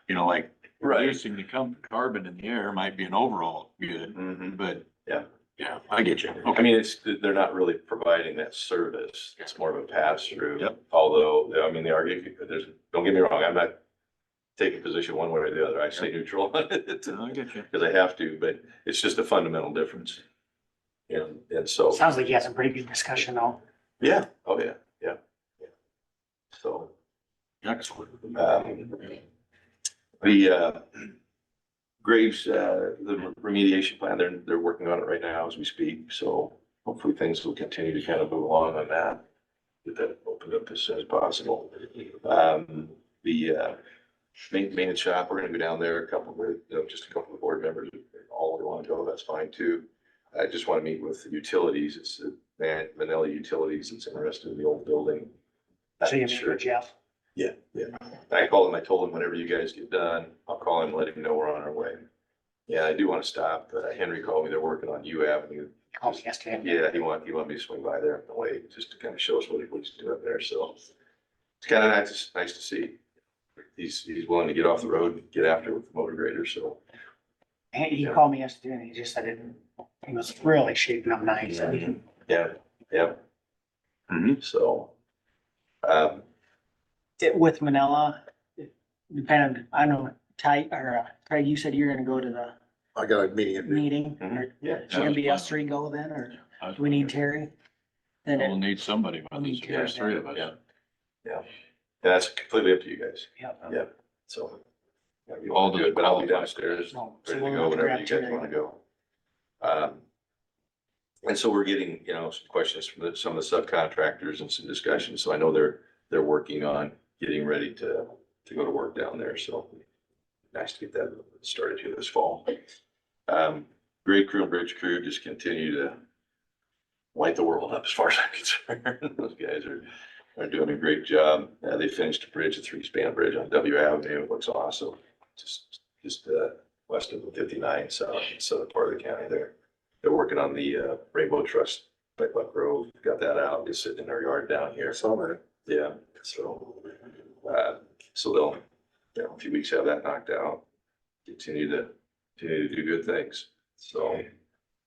you know, like Right. reducing the carbon in the air might be an overall good, Mhm. but. Yeah. Yeah, I get you. I Okay. mean, they're not really providing that service. It's more of a pass through. Yep. Although, I mean, they argue, don't get me wrong, I'm not taking a position one way or the other. I stay neutral on it I get you. because I have to, but it's just a fundamental difference. And so, Sounds like you had some pretty good discussion though. yeah, oh, yeah, yeah. Yeah. So, Excellent. the Graves, the remediation plan, they're working on it right now as we speak, so hopefully things will continue to kind of move along on that. Get that opened up as soon as possible. The maintenance shop, we're gonna go down there, just a couple of board members, all we wanna go, that's fine too. I just wanna meet with the utilities, it's Vanilla Utilities that's interested in the old building. So you meet Sure. with Jeff. Yeah, yeah. I called him, I told him whenever you guys get done, I'll call him and let him know we're on our way. Yeah, I do want to stop. Henry called me, they're working on U Avenue. Called me yesterday. Yeah, he wanted me to swing by there on the way, just to kind of show us what he's doing there, so. It's kind of nice to see. He's willing to get off the road and get after it with the motor grader, so. He called me yesterday and he just said it was really shaping up nice. Yeah, yeah. So. With Manila, depending, I don't know, Ty, or Craig, you said you're gonna go to the I got a meeting at meeting. Mhm. Or Yeah. Is it gonna be us three go then, or do we need Terry? Then We'll it, need somebody, but We'll need there's three of us. Yeah. Yeah, and that's completely up to you guys. yeah. Yeah, so. Yeah, you All all do the it, but I'll be qualified. downstairs, No, so ready to we'll go have to whenever grab you guys Terry. wanna go. And so we're getting, some questions from some of the subcontractors and some discussions, so I know they're working on getting ready to go to work down there, so. Nice to get that started here this fall. Grade crew and bridge crew just continue to light the world up as far as I'm concerned. Those guys are doing a great job. They finished a bridge, a 3-span bridge on W Avenue. It looks awesome. Just west of the 59, southern part of the county there. They're working on the Rainbow Trust Pipeline Grove. Got that out, just sitting in their yard down here. saw that. Yeah, so they'll, in a few weeks have that knocked out. Continue to do good things. So,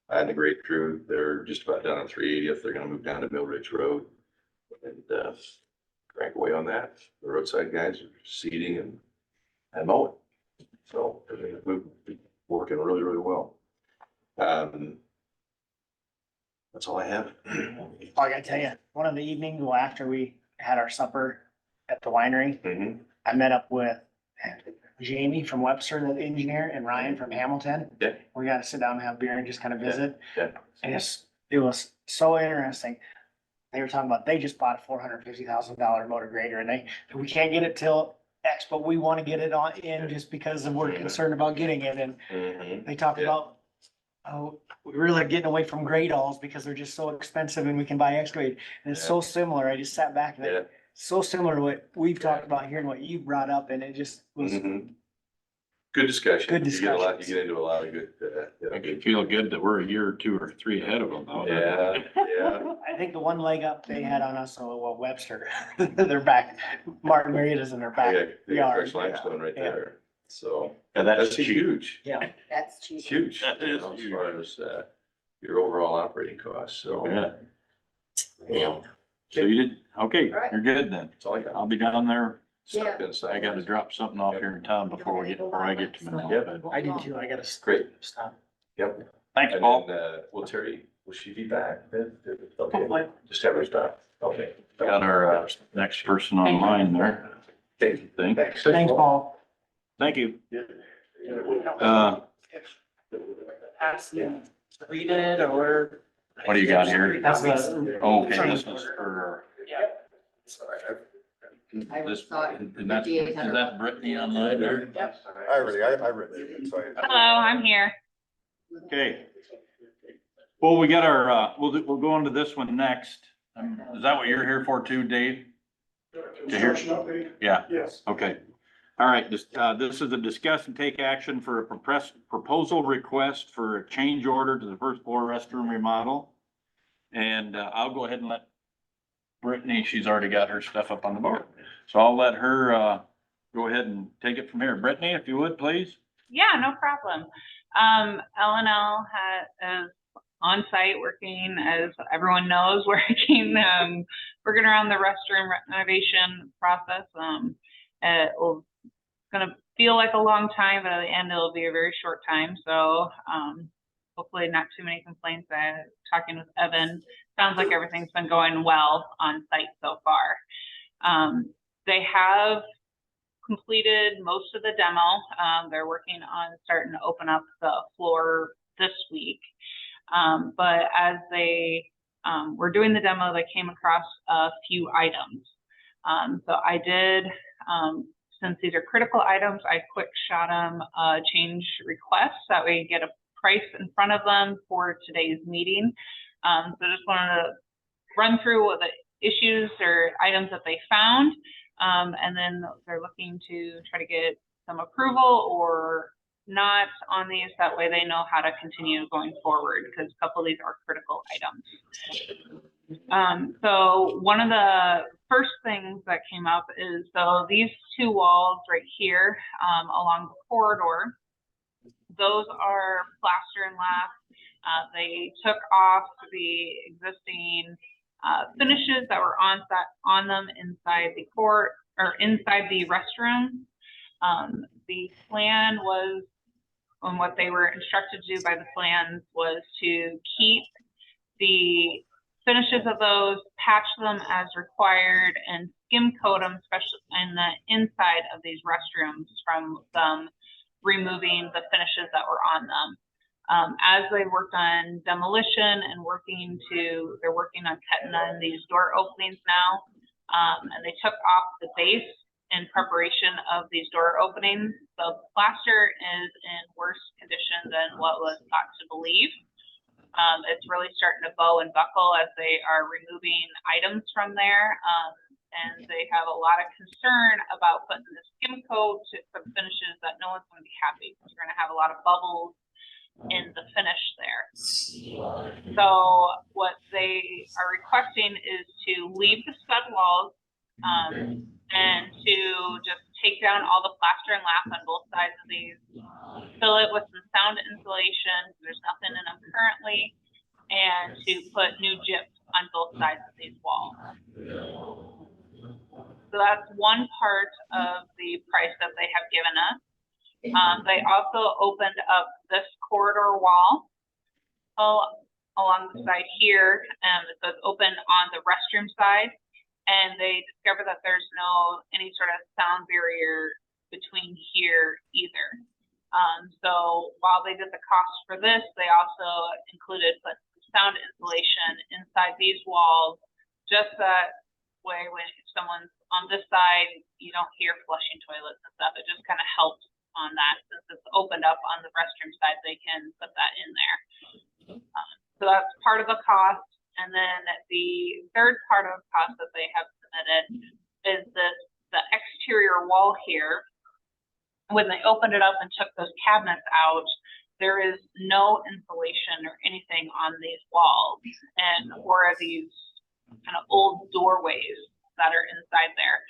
and the great crew, they're just about done on 380th. They're gonna move down to Mill Ridge Road and crank away on that. The roadside guys are seeding and mowing. So they're working really, really well. That's all I have. I gotta tell you, one of the evenings, well, after we had our supper at the winery, Mhm. I met up with Jamie from Webster, the engineer, and Ryan from Hamilton. Yeah. We got to sit down and have beer and just kind of visit. Yeah. And it was so interesting. They were talking about, they just bought a $450,000 motor grader and we can't get it till X, but we want to get it in just because we're concerned about getting it. And Mhm. they talked Yeah. about, oh, we're really getting away from grade alls because they're just so expensive and we can buy X grade. And it's so similar. I just sat back and Yeah. so similar to what we've talked about here and what you brought up, and it just was, Mhm. Good discussion. Good You get discussions. into a lot of good, Make you feel good that we're a year or 2 or 3 ahead of them though. yeah, yeah. I think the one leg up they had on us, so well, Webster, they're back, Martin Marietta's in their They back got yard. fresh limestone right Yeah. there. So Yeah, that's cheap. huge. Yeah, That's cheap. It's huge. That is As huge. far as your overall operating costs. So, Yeah. yeah, So you did, okay, All right. you're good then. that's all I got. I'll be down there. Stop Yeah. inside. I gotta drop something off here in town before I get to Manila. but- I did too, I gotta Great. stop. Yep. Thanks, And Paul. then, will Terry, will she be back then? Okay, Hopefully. just have her stop. Okay. Got our next person online there. Thank Thanks, Paul. you. Ask you to read it or. What do you got here? That's the. Okay, this is for, I this, thought and that's, is that Brittany online there? I read it, so Hello, I'm here. Okay. Well, we got our, we'll go on to this one next. Is that what you're here for too, Dave? Construction update? Yeah, Yes. okay. All right, this is a discuss and take action for a proposal request for a change order to the first floor restroom remodel. And, I'll go ahead and let Brittany, she's already got her stuff up on the board. So I'll let her, go ahead and take it from here. Brittany, if you would, please. Yeah, no problem. L&L is on site working, as everyone knows, working around the restroom renovation process. It's gonna feel like a long time, but at the end it'll be a very short time. So hopefully not too many complaints. Talking with Evan, sounds like everything's been going well on site so far. They have completed most of the demo. They're working on starting to open up the floor this week. But as they were doing the demo, they came across a few items. So I did, since these are critical items, I quick shot them a change request. That way you get a price in front of them for today's meeting. So just wanted to run through what the issues or items that they found. And then they're looking to try to get some approval or not on these. That way they know how to continue going forward, because a couple of these are critical items. So one of the first things that came up is, so these two walls right here along the corridor, those are plaster and lath. They took off the existing finishes that were on them inside the court or inside the restroom. The plan was, and what they were instructed to do by the plans, was to keep the finishes of those, patch them as required, and skim coat them, especially in the inside of these restrooms, from them removing the finishes that were on them. As they worked on demolition and they're working on cutting on these door openings now, and they took off the base in preparation of these door openings. The plaster is in worse condition than what was thought to believe. It's really starting to bow and buckle as they are removing items from there. And they have a lot of concern about putting the skim coat to some finishes that no one's going to be happy, because you're going to have a lot of bubbles in the finish there. So what they are requesting is to leave the stud walls and to just take down all the plaster and lath on both sides of these, fill it with some sound insulation, there's nothing in them currently, and to put new gyps on both sides of these walls. So that's one part of the price that they have given us. They also opened up this corridor wall along the side here, it says open on the restroom side, and they discovered that there's any sort of sound barrier between here either. So while they did the cost for this, they also included sound insulation inside these walls, just that way when someone's on this side, you don't hear flushing toilets and stuff. It just kind of helps on that. Since it's opened up on the restroom side, they can put that in there. So that's part of the cost. And then the third part of the cost that they have submitted is the exterior wall here. When they opened it up and took those cabinets out, there is no insulation or anything on these walls, or these kind of old doorways that are inside there.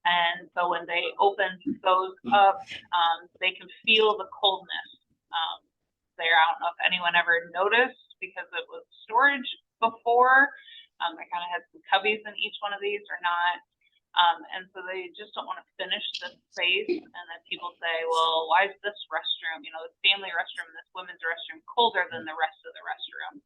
And so when they opened those up, they can feel the coldness there. I don't know if anyone ever noticed, because it was storage before. I kind of had some cubbies in each one of these or not. And so they just don't want to finish this space. And then people say, well, why is this restroom, this family restroom, this women's restroom, colder than the rest of the restroom?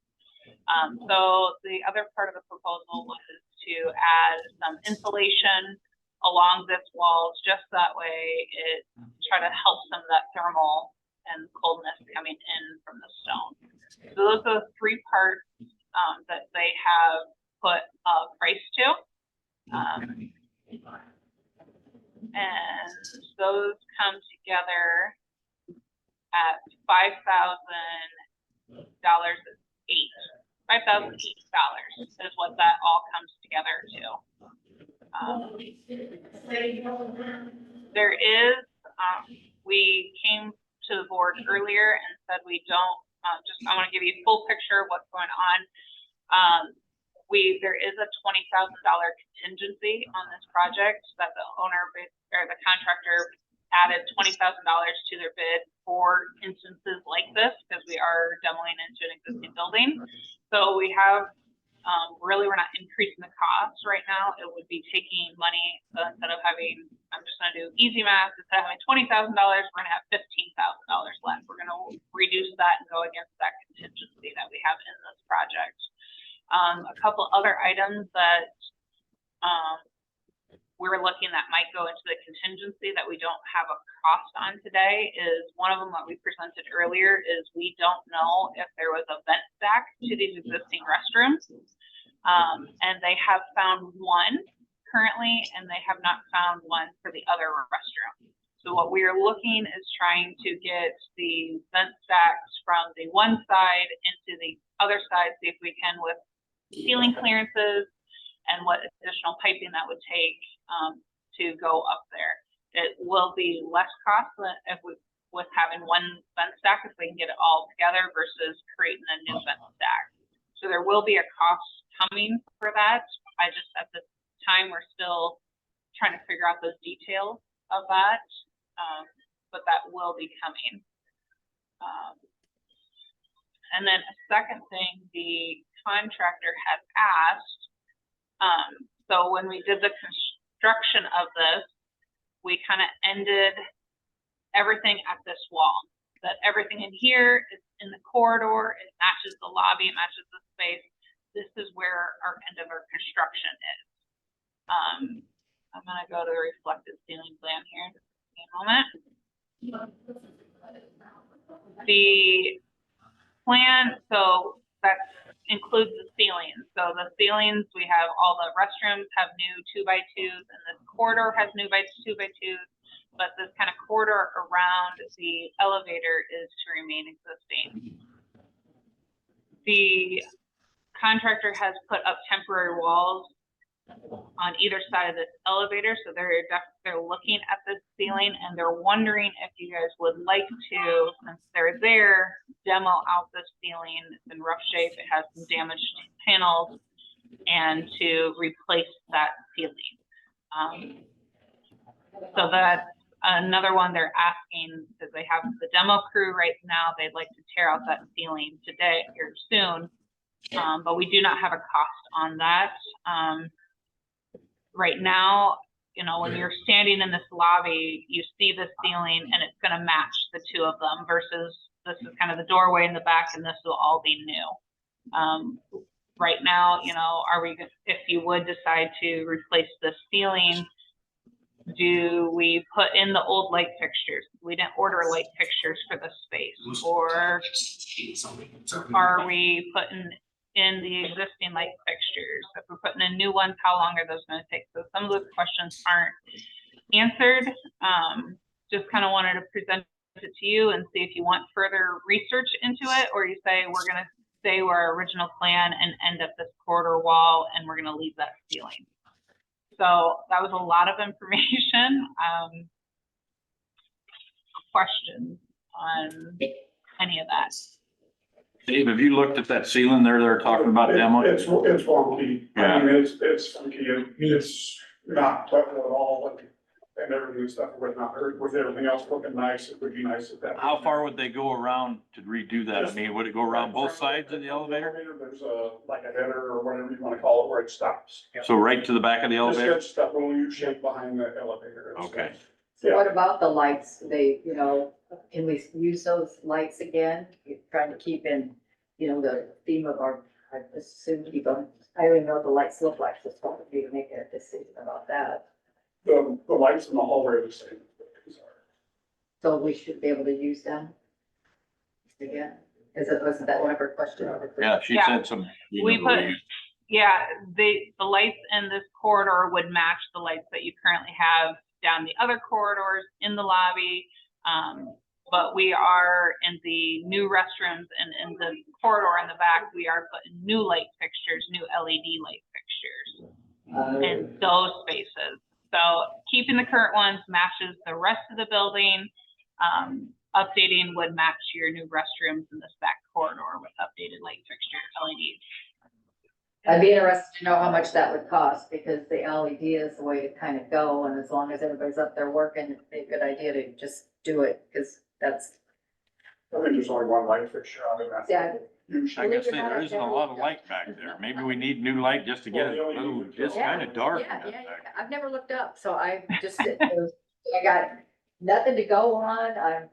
So the other part of the proposal was to add some insulation along this wall, just that way it try to help some of that thermal and coldness coming in from the stone. So those are the three parts that they have put a price to. And those come together at $5,000 each. $5,000 is what that all comes together to. There is, we came to the board earlier and said we don't, I want to give you a full picture of what's going on. There is a $20,000 contingency on this project that the owner or the contractor added $20,000 to their bid for instances like this, because we are demoing into an existing building. So we have, really, we're not increasing the cost right now. It would be taking money, so instead of having, I'm just gonna do easy math, instead of having $20,000, we're gonna have $15,000 left. We're gonna reduce that and go against that contingency that we have in this project. A couple other items that we're looking that might go into the contingency that we don't have a cost on today is one of them that we presented earlier is we don't know if there was a vent stack to these existing restrooms. And they have found one currently, and they have not found one for the other restroom. So what we are looking is trying to get the vent stacks from the one side into the other side, see if we can with ceiling clearances and what additional piping that would take to go up there. It will be less costly if with having one vent stack if we can get it all together versus creating a new vent stack. So there will be a cost coming for that. I just at this time we're still trying to figure out those details of that, but that will be coming. And then a second thing the contractor has asked, so when we did the construction of this, we kind of ended everything at this wall. That everything in here is in the corridor, it matches the lobby, it matches the space. This is where our end of our construction is. I'm gonna go to the reflective ceiling plan here in a moment. The plan, so that includes the ceilings. So the ceilings, we have all the restrooms have new 2x2s, and this corridor has new 2x2s, but this kind of corridor around the elevator is to remain existing. The contractor has put up temporary walls on either side of this elevator, so they're looking at this ceiling and they're wondering if you guys would like to, since they're there, demo out this ceiling. It's in rough shape, it has some damaged panels, and to replace that ceiling. So that's another one they're asking, because they have the demo crew right now, they'd like to tear out that ceiling today or soon, but we do not have a cost on that. Right now, you know, when you're standing in this lobby, you see the ceiling and it's going to match the two of them versus this is kind of the doorway in the back and this will all be new. Right now, you know, if you would decide to replace the ceiling, do we put in the old light fixtures? We didn't order light fixtures for the space, or are we putting in the existing light fixtures? If we're putting in new ones, how long are those going to take? So some of those questions aren't answered. Just kind of wanted to present it to you and see if you want further research into it, or you say we're going to stay with our original plan and end up this corridor wall and we're going to leave that ceiling. So that was a lot of information. Questions on any of that? Dave, have you looked at that ceiling there they're talking about demo? It's wonky. Yeah. I mean, it's funky. It's not pleasant at all. And everything stuff with everything else looking nice, it would be nice if that. How far would they go around to redo that? I mean, would it go around both sides of the elevator? There's like a header or whatever you want to call it where it stops. So right to the back of the elevator? Just that little U-shape behind the elevator. and Okay. stuff. So what about the lights? They, you know, can we use those lights again? You're trying to keep in, you know, the theme of our I assume people, I don't even know what the lights look like, so it's hard for me to make a decision about that. The lights in the hallway are the same. So we should be able to use them. Again, wasn't that one of her questions? Yeah, she Yeah. said some. We put, yeah, the lights in this corridor would match the lights that you currently have down the other corridors in the lobby. But we are in the new restrooms and in the corridor in the back, we are putting new light fixtures, new LED light fixtures in those spaces. So keeping the current ones matches the rest of the building. Updating would match your new restrooms in this back corridor with updated light fixture LEDs. I'd be interested to know how much that would cost, because the LED is the way to kind of go, and as long as everybody's up there working, it'd be a good idea to just do it, because that's. I think there's only one light fixture on it. Yeah. I guess there isn't a lot of light back there. Maybe we need new light just to get it a little, it's kind of dark. in that Yeah. back. I've never looked up, so I just, I got nothing to go on, I'm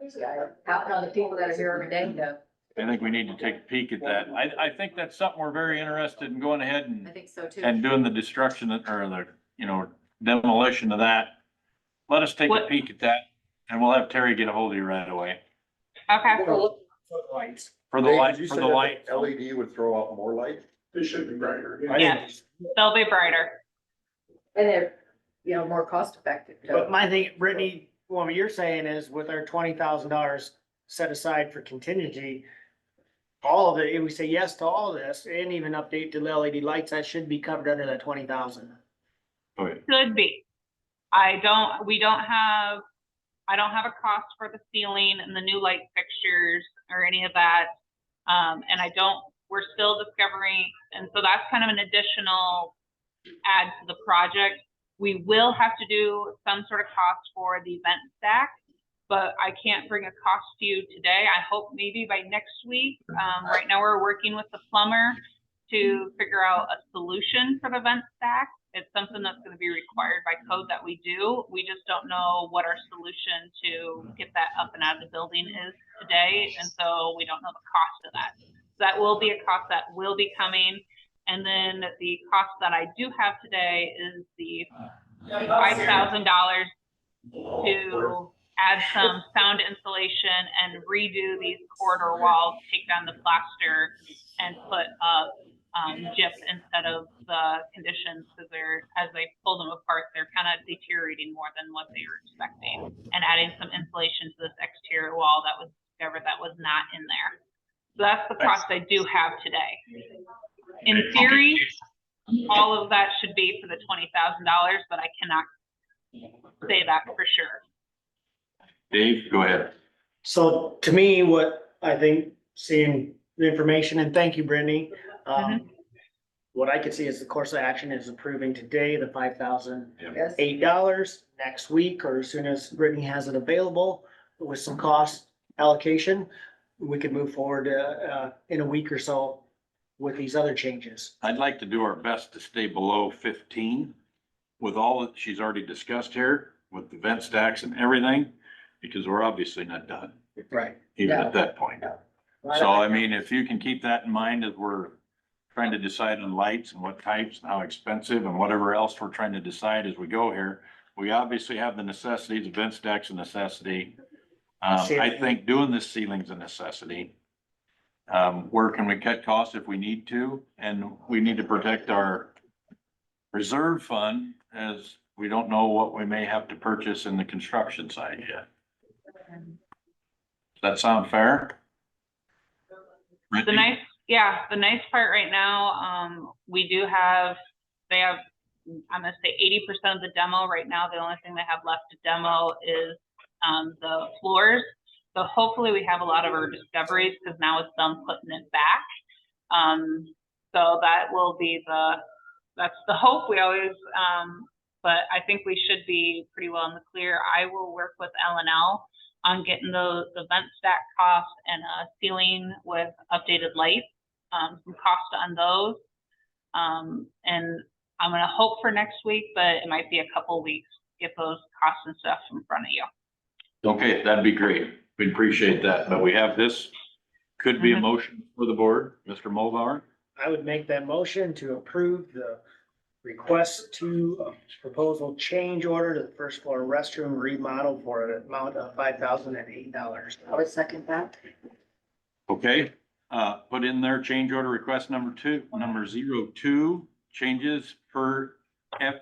counting on the people that are here every day to. I think we need to take a peek at that. I think that's something we're very interested in going ahead I think so too. and doing the destruction or the, demolition of that. Let us take a What- peek at that and we'll have Terry get a hold of you right away. Okay. Lights. For the Dave, light, did you for say the that light. LED would throw out more light? They should be brighter. Yes, they'll be brighter. And they're, more cost effective. But my thing, Brittany, what you're saying is with our $20,000 set aside for contingency, all of it, if we say yes to all of this and even update to the LED lights, that should be covered under that 20,000. Okay. Could be. I don't have a cost for the ceiling and the new light fixtures or any of that. And we're still discovering, and so that's kind of an additional add to the project. We will have to do some sort of cost for the vent stack, but I can't bring a cost to you today. I hope maybe by next week. Right now we're working with the plumber to figure out a solution for the vent stack. It's something that's going to be required by code that we do. We just don't know what our solution to get that up and out of the building is today. And so we don't know the cost of that. So that will be a cost that will be coming. And then the cost that I do have today is the $5,000 to add some sound insulation and redo these corridor walls, take down the plaster and put up gyps instead of the conditions, because as they pull them apart, they're kind of deteriorating more than what they were expecting, and adding some insulation to this exterior wall that was discovered that was not in there. So that's the cost I do have today. In theory, all of that should be for the $20,000, but I cannot say that for sure. Dave, go ahead. So to me, what I think, seeing the information, and thank you, Brittany. What I could see is the course of action is approving today the Yes. $5,008 next week, or as soon as Brittany has it available with some cost allocation, we could move forward in a week or so with these other changes. I'd like to do our best to stay below 15 with all that she's already discussed here, with the vent stacks and everything, because we're obviously not done, Right. even No. at that point. So I mean, if you can keep that in mind as we're trying to decide on lights and what types, and how expensive and whatever else we're trying to decide as we go here. We obviously have the necessities, the vent stacks a necessity. I think doing this ceiling's a necessity. Where can we cut costs if we need to? And we need to protect our reserve fund, as we don't know what we may have to purchase in the construction side yet. Does that sound fair? The Brittany? nice part right now, they have, I'm gonna say 80% of the demo right now. The only thing they have left to demo is the floors. So hopefully we have a lot of our discoveries, because now it's them putting it back. So that will be that's the hope we always, but I think we should be pretty well in the clear. I will work with L&L on getting the vent stack cost and a ceiling with updated lights, some cost on those. And I'm gonna hope for next week, but it might be a couple weeks to get those costs and stuff in front of you. Okay, that'd be great. We appreciate that, but we have this, could be a motion for the board, Mr. Mulbauer. I would make that motion to approve the request to proposal change order to the first floor restroom remodel for an amount of $5,008. I would second that. Okay, put in there change order request number 02, changes per FEH.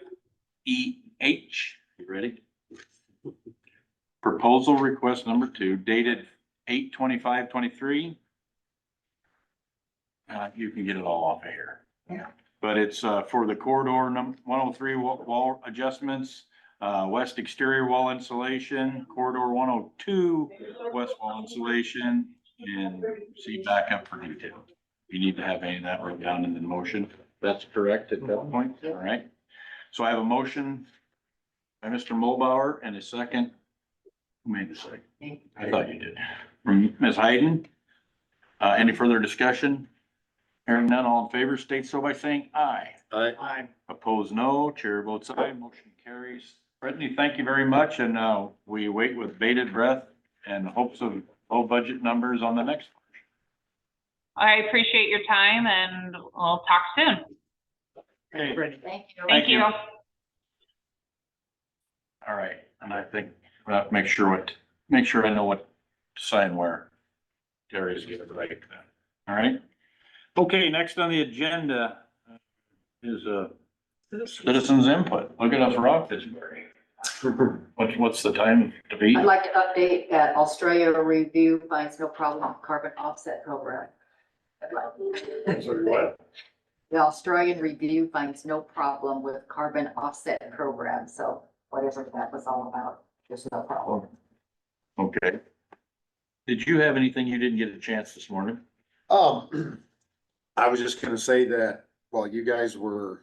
You ready? Proposal request number 2 dated 8/25/23. You can get it all off of here. Yeah. But it's, for the corridor number 103 wall adjustments, west exterior wall insulation, corridor 102, west wall insulation, and see backup for detail. You need to have any of that written down in the motion. That's correct at that point, all right? So I have a motion by Mr. Mulbauer and a second. Who made the second? I thought you did. From Ms. Hayden. Any further discussion? Hearing none, all in favor, state so by saying aye. Aye. Opposed, no. Chair votes aye. Motion carries. Brittany, thank you very much, and we wait with bated breath and hopes of low budget numbers on the next. I appreciate your time and we'll talk soon. Okay, Brittany. Thank you. Thank you. all right, and I think we'll have to make sure I know what to sign where. Terry's getting it right then. All right. Okay, next on the agenda is citizens input. Look at us rock this morning. What's the time to be? I'd like to update that Australia review finds no problem with carbon offset program. Sorry, what? The Australian review finds no problem with carbon offset program, so whatever that was all about, there's no problem. Okay. Did you have anything you didn't get a chance this morning? I was just gonna say that while you guys were,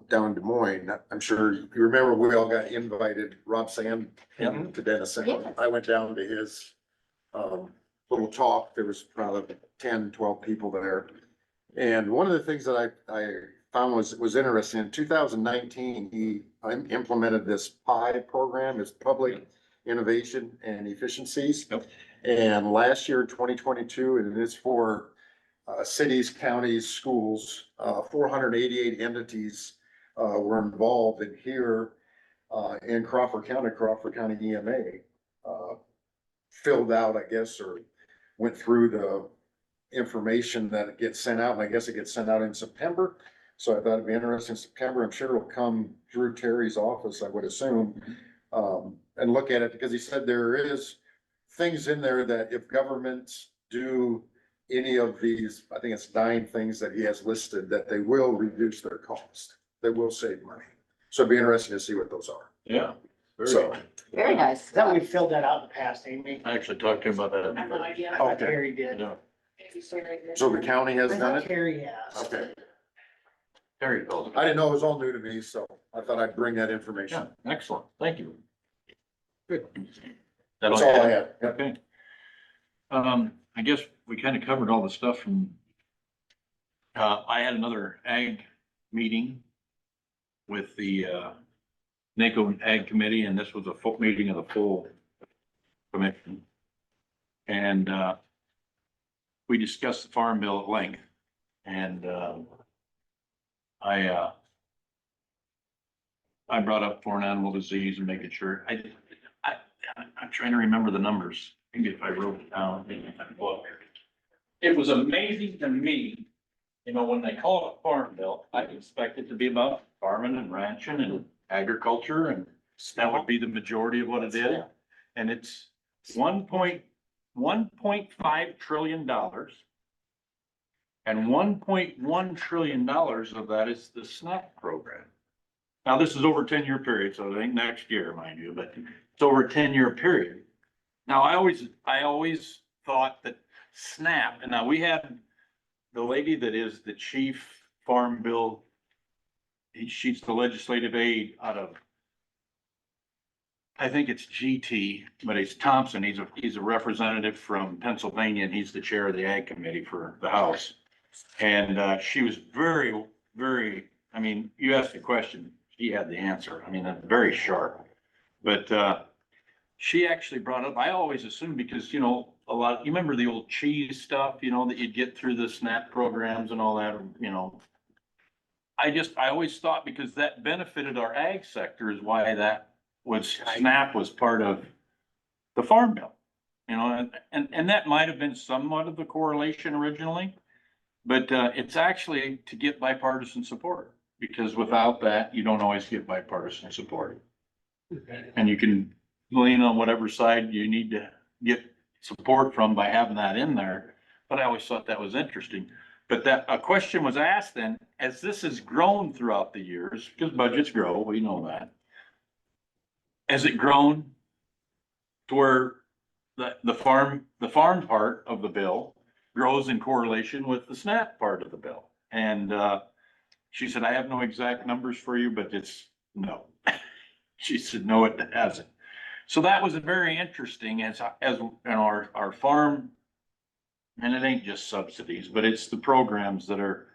down in Des Moines, I'm sure you remember we all got invited, Rob Sand to Denison. Yes. I went down to his, little talk. There was probably 10, 12 people there. And one of the things that I found was interesting. In 2019, he implemented this PI program, it's Public Innovation and Efficiencies. Yep. And last year, 2022, and it is for cities, counties, schools, 488 entities were involved in here in Crawford County EMA. Filled out, I guess, or went through the information that gets sent out, and I guess it gets sent out in September. So I thought it'd be interesting in September. I'm sure it'll come through Terry's office, I would assume, and look at it, because he said there is things in there that if governments do any of these, I think it's 9 things that he has listed, that they will reduce their cost. They will save money. So it'd be interesting to see what those are. Yeah. So, Very nice. That we filled that out in the past, Amy. I actually talked to him about that. I thought Okay. Terry did. Yeah. so the county has I done thought it? Terry has. Okay. Terry told I me. didn't know it was all new to me, so I thought I'd bring that Yeah, information. excellent. Thank you. Good. That's all I had. Yep. Okay. I guess we kind of covered all the stuff from, I had another ag meeting with the, NACO Ag Committee, and this was a full meeting of the full commission. And, we discussed the farm bill at length, and, I brought up foreign animal disease and making sure, I'm trying to remember the numbers, maybe if I wrote it down in that book. It was amazing to me, you know, when they call it farm bill, I expect it to be about farming and ranching and agriculture, and that would be the majority of what it is. And it's 1.5 trillion dollars. And $1.1 trillion of that is the SNAP program. Now, this is over a 10-year period, so I think next year, mind you, but it's over a 10-year period. Now, I always thought that SNAP, and now we had the lady that is the chief farm bill, she's the legislative aide out of, I think it's GT, but it's Thompson. He's a representative from Pennsylvania, and he's the chair of the Ag Committee for the House. And she was very, very, I mean, you asked the question, she had the answer. I mean, very sharp. But she actually brought up, I always assumed, because, you know, a lot, you remember the old cheese stuff, you know, that you'd get through the SNAP programs and all that, you know. I always thought because that benefited our ag sector is why that was, SNAP was part of the Farm Bill. You know, and that might have been somewhat of the correlation originally, but it's actually to get bipartisan support, because without that, you don't always get bipartisan support. And you can lean on whatever side you need to get support from by having that in there. But I always thought that was interesting. But that, a question was asked then, as this has grown throughout the years, because budgets grow, we know that. Has it grown to where the farm part of the bill grows in correlation with the SNAP part of the bill? And she said, I have no exact numbers for you, but it's no. She said, no, it hasn't. So that was very interesting as in our farm, and it ain't just subsidies, but it's the programs that are,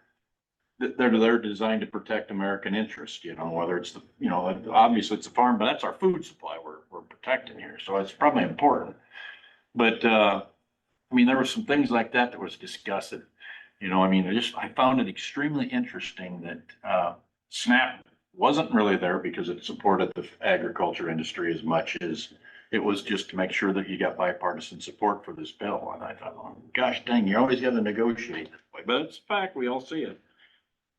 they're designed to protect American interests, you know, whether it's the, you know, obviously it's a farm, but that's our food supply we're protecting here. So it's probably important. But, I mean, there were some things like that was discussed, you know, I mean, I found it extremely interesting that, SNAP wasn't really there because it supported the agriculture industry as much as it was just to make sure that you got bipartisan support for this bill. And I thought, oh, gosh dang, you always got to negotiate this way, but it's a fact, we all see it.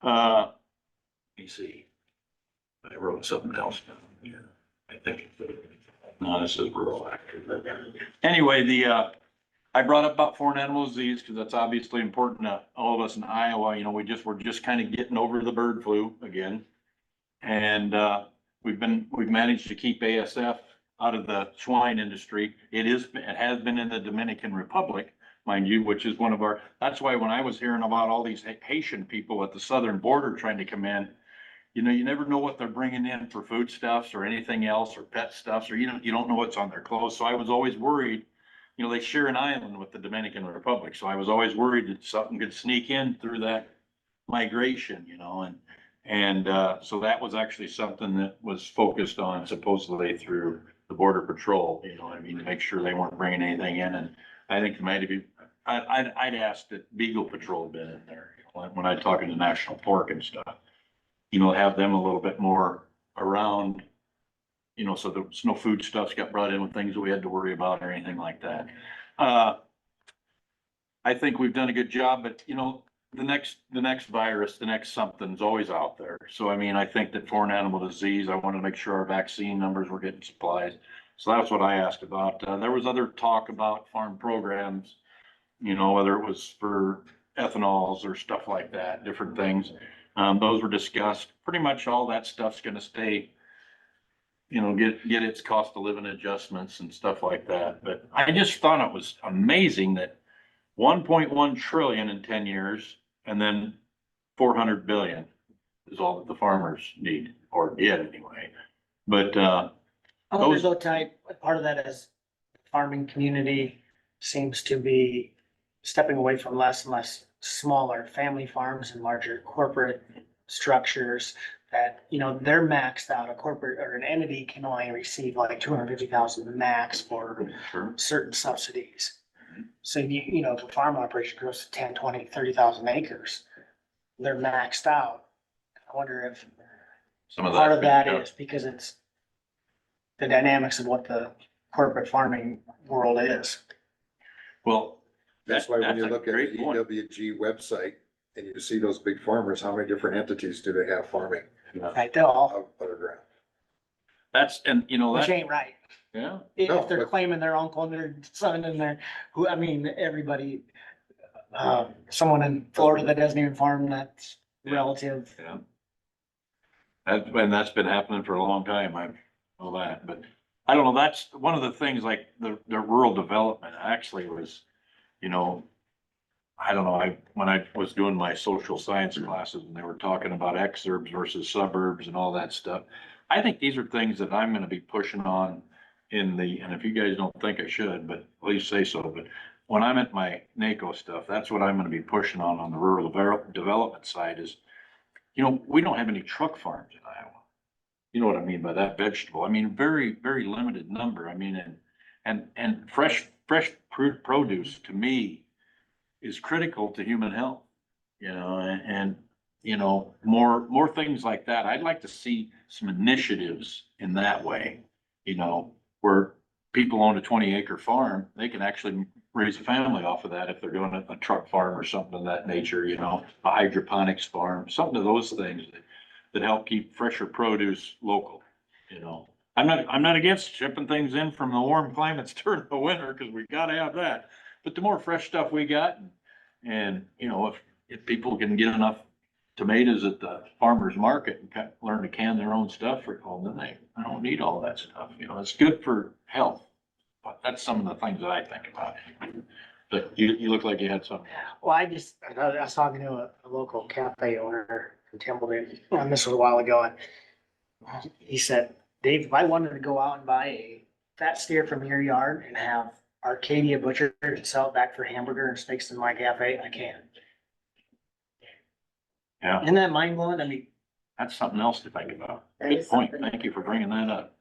Let me see. I wrote something else down here. I think, no, this is rural actor. Anyway, I brought up about foreign animal disease because that's obviously important to all of us in Iowa. You know, we're just kind of getting over the bird flu again. And, we've managed to keep ASF out of the swine industry. It has been in the Dominican Republic, mind you, which is one of our, that's why when I was hearing about all these Haitian people at the southern border trying to come in, you know, you never know what they're bringing in for foodstuffs or anything else or pet stuffs, or you don't know what's on their clothes. So I was always worried, you know, they share an island with the Dominican Republic. So I was always worried that something could sneak in through that migration, you know, and so that was actually something that was focused on supposedly through the Border Patrol, you know, I mean, to make sure they weren't bringing anything in. And I think maybe, I'd asked that Beagle Patrol had been in there, you know, when I talking to National Pork and stuff, you know, have them a little bit more around, you know, so there's no foodstuffs got brought in with things that we had to worry about or anything like that. I think we've done a good job, but you know, the next virus, the next something's always out there. So, I mean, I think that foreign animal disease, I wanted to make sure our vaccine numbers were getting supplies. So that's what I asked about. There was other talk about farm programs, you know, whether it was for ethanols or stuff like that, different things. Those were discussed. Pretty much all that stuff's gonna stay, you know, get its cost of living adjustments and stuff like that. But I just thought it was amazing that 1.1 trillion in 10 years, and then 400 billion is all that the farmers need, or did anyway. But, I wonder those- though, Ty, part of that is farming community seems to be stepping away from less and less smaller family farms and larger corporate structures that, you know, they're maxed out. A corporate or an entity can only receive like 250,000 max for Sure. certain subsidies. So you know, if a farm operation grows to 10, 20, 30,000 acres, they're maxed out. I wonder if Some of part of that that, is because it's the dynamics of what the corporate farming world is. well, That's why when that's you a look at the great point. EWG website and you see those big farmers, how many different entities do they have farming Right, they're all, underground? That's, and you know, which that, ain't right. yeah, If No, they're but- claiming their uncle and their son and their, who, I mean, everybody, someone in Florida that doesn't even farm, that's relative. yeah. And that's been happening for a long time, I know that, but I don't know, that's one of the things, like the rural development actually was, you know, I don't know, when I was doing my social science classes and they were talking about exurbs versus suburbs and all that stuff. I think these are things that I'm gonna be pushing on and if you guys don't think I should, but please say so, but when I'm at my NACO stuff, that's what I'm gonna be pushing on the rural development side is, you know, we don't have any truck farms in Iowa. You know what I mean by that, vegetable, I mean, very, very limited number, I mean, and fresh fresh produce to me is critical to human health, you know, and, you know, more things like that. I'd like to see some initiatives in that way, you know, where people own a 20-acre farm, they can actually raise a family off of that if they're doing a truck farm or something of that nature, you know, a hydroponics farm, something of those things that help keep fresher produce local, you know. I'm not against shipping things in from the warm climates during the winter, because we gotta have that. But the more fresh stuff we got, and, you know, if people can get enough tomatoes at the farmer's market and learn to can their own stuff for home, then I don't need all that stuff, you know, it's good for health. But that's some of the things that I think about. But you look like you had something. Well, I was talking to a local cafe owner in Templeton, and this was a while ago, and he said, Dave, if I wanted to go out and buy a fat steer from your yard and have Arcadia butchered and sell it back for hamburger and steaks in my cafe, I can. Yeah, Isn't that mind blowing? I mean, that's something else to think about. That Good is point. something. Thank you for bringing that up.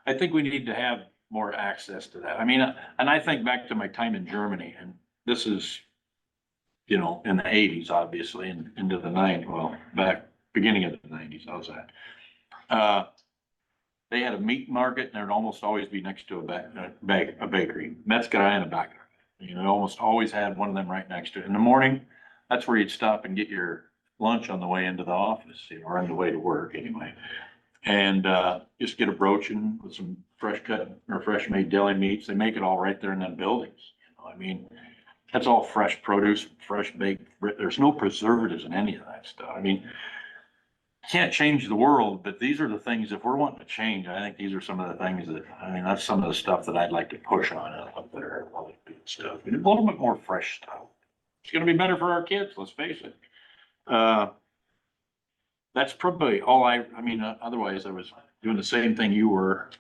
I think we need to have more access to that. I mean, and I think back to my time in Germany, and this is, you know, in the 80s, obviously, and into the 90s, well, back beginning of the 90s, how's that? They had a meat market, and there'd almost always be next to a bakery, Metzgerei and a bakery. You know, almost always had one of them right next to it. In the morning, that's where you'd stop and get your lunch on the way into the office, you know, or on the way to work anyway. And just get a broachin with some fresh cut or fresh made deli meats. They make it all right there in them buildings. You know, I mean, that's all fresh produce, fresh baked. There's no preservatives in any of that stuff. I mean, can't change the world, but these are the things, if we're wanting to change, I think these are some of the things that, I mean, that's some of the stuff that I'd like to push on up there, all that good stuff. A little bit more fresh stuff. It's gonna be better for our kids, let's face it. That's probably all I mean, otherwise I was doing the same thing you were.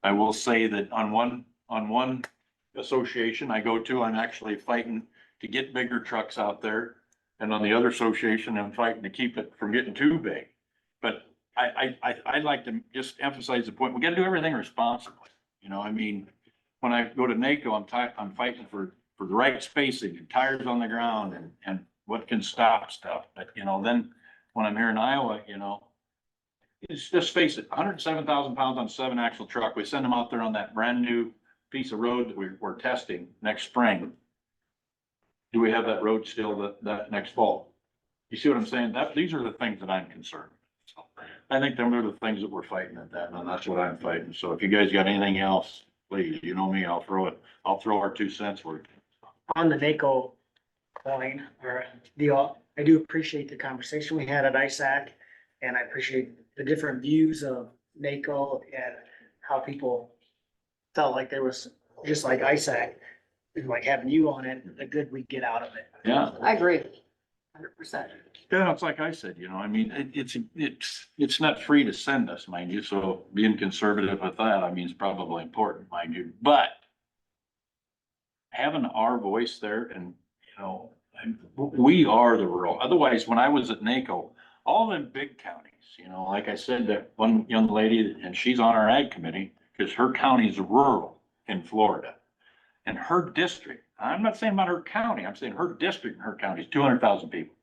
I will say that on one association I go to, I'm actually fighting to get bigger trucks out there. And on the other association, I'm fighting to keep it from getting too big. But I'd like to just emphasize the point, we gotta do everything responsibly. You know, I mean, when I go to NACO, I'm fighting for the right spacing and tires on the ground and what can stop stuff. But, you know, then when I'm here in Iowa, you know, just face it, 107,000 pounds on a 7-axle truck. We send them out there on that brand new piece of road that we're testing next spring. Do we have that road still that next fall? You see what I'm saying? These are the things that I'm concerned with. So I think them are the things that we're fighting at that, and that's what I'm fighting. So if you guys got anything else, please, you know me, I'll throw our 2 cents worth. on the NACO point or deal, I do appreciate the conversation we had at ISAC. And I appreciate the different views of NACO and how people felt like there was, just like ISAC, like having you on it, the good we get out of it. Yeah. I agree, 100%. Yeah, it's like I said, you know, I mean, it's not free to send us, mind you, so being conservative with that, I mean, it's probably important, mind you, but having our voice there and, you know, we are the rural, otherwise, when I was at NACO, all them big counties, you know, like I said, that one young lady, and she's on our ag committee, because her county's rural in Florida. And her district, I'm not saying about her county, I'm saying her district and her county is 200,000 people.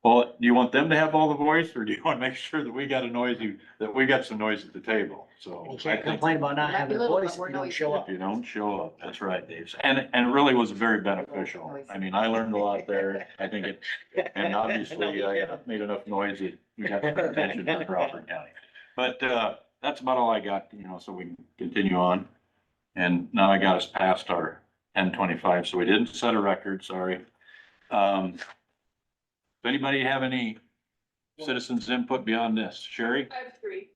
Well, do you want them to have all the voice, or do you want to make sure that we got some noise at the table? So. You I can't think complain about not Might be having a little, voice but if we're you don't noisy. show If up. you don't show up, that's right, Dave. And it really was very beneficial. I mean, I learned a lot there. I think and obviously I made enough noise that we got some attention from Crawford County. But, that's about all I got, you know, so we can continue on. And now I got us past our 10:25, so we didn't set a record, sorry. Does anybody have any citizens input beyond this? Sherry? I have three,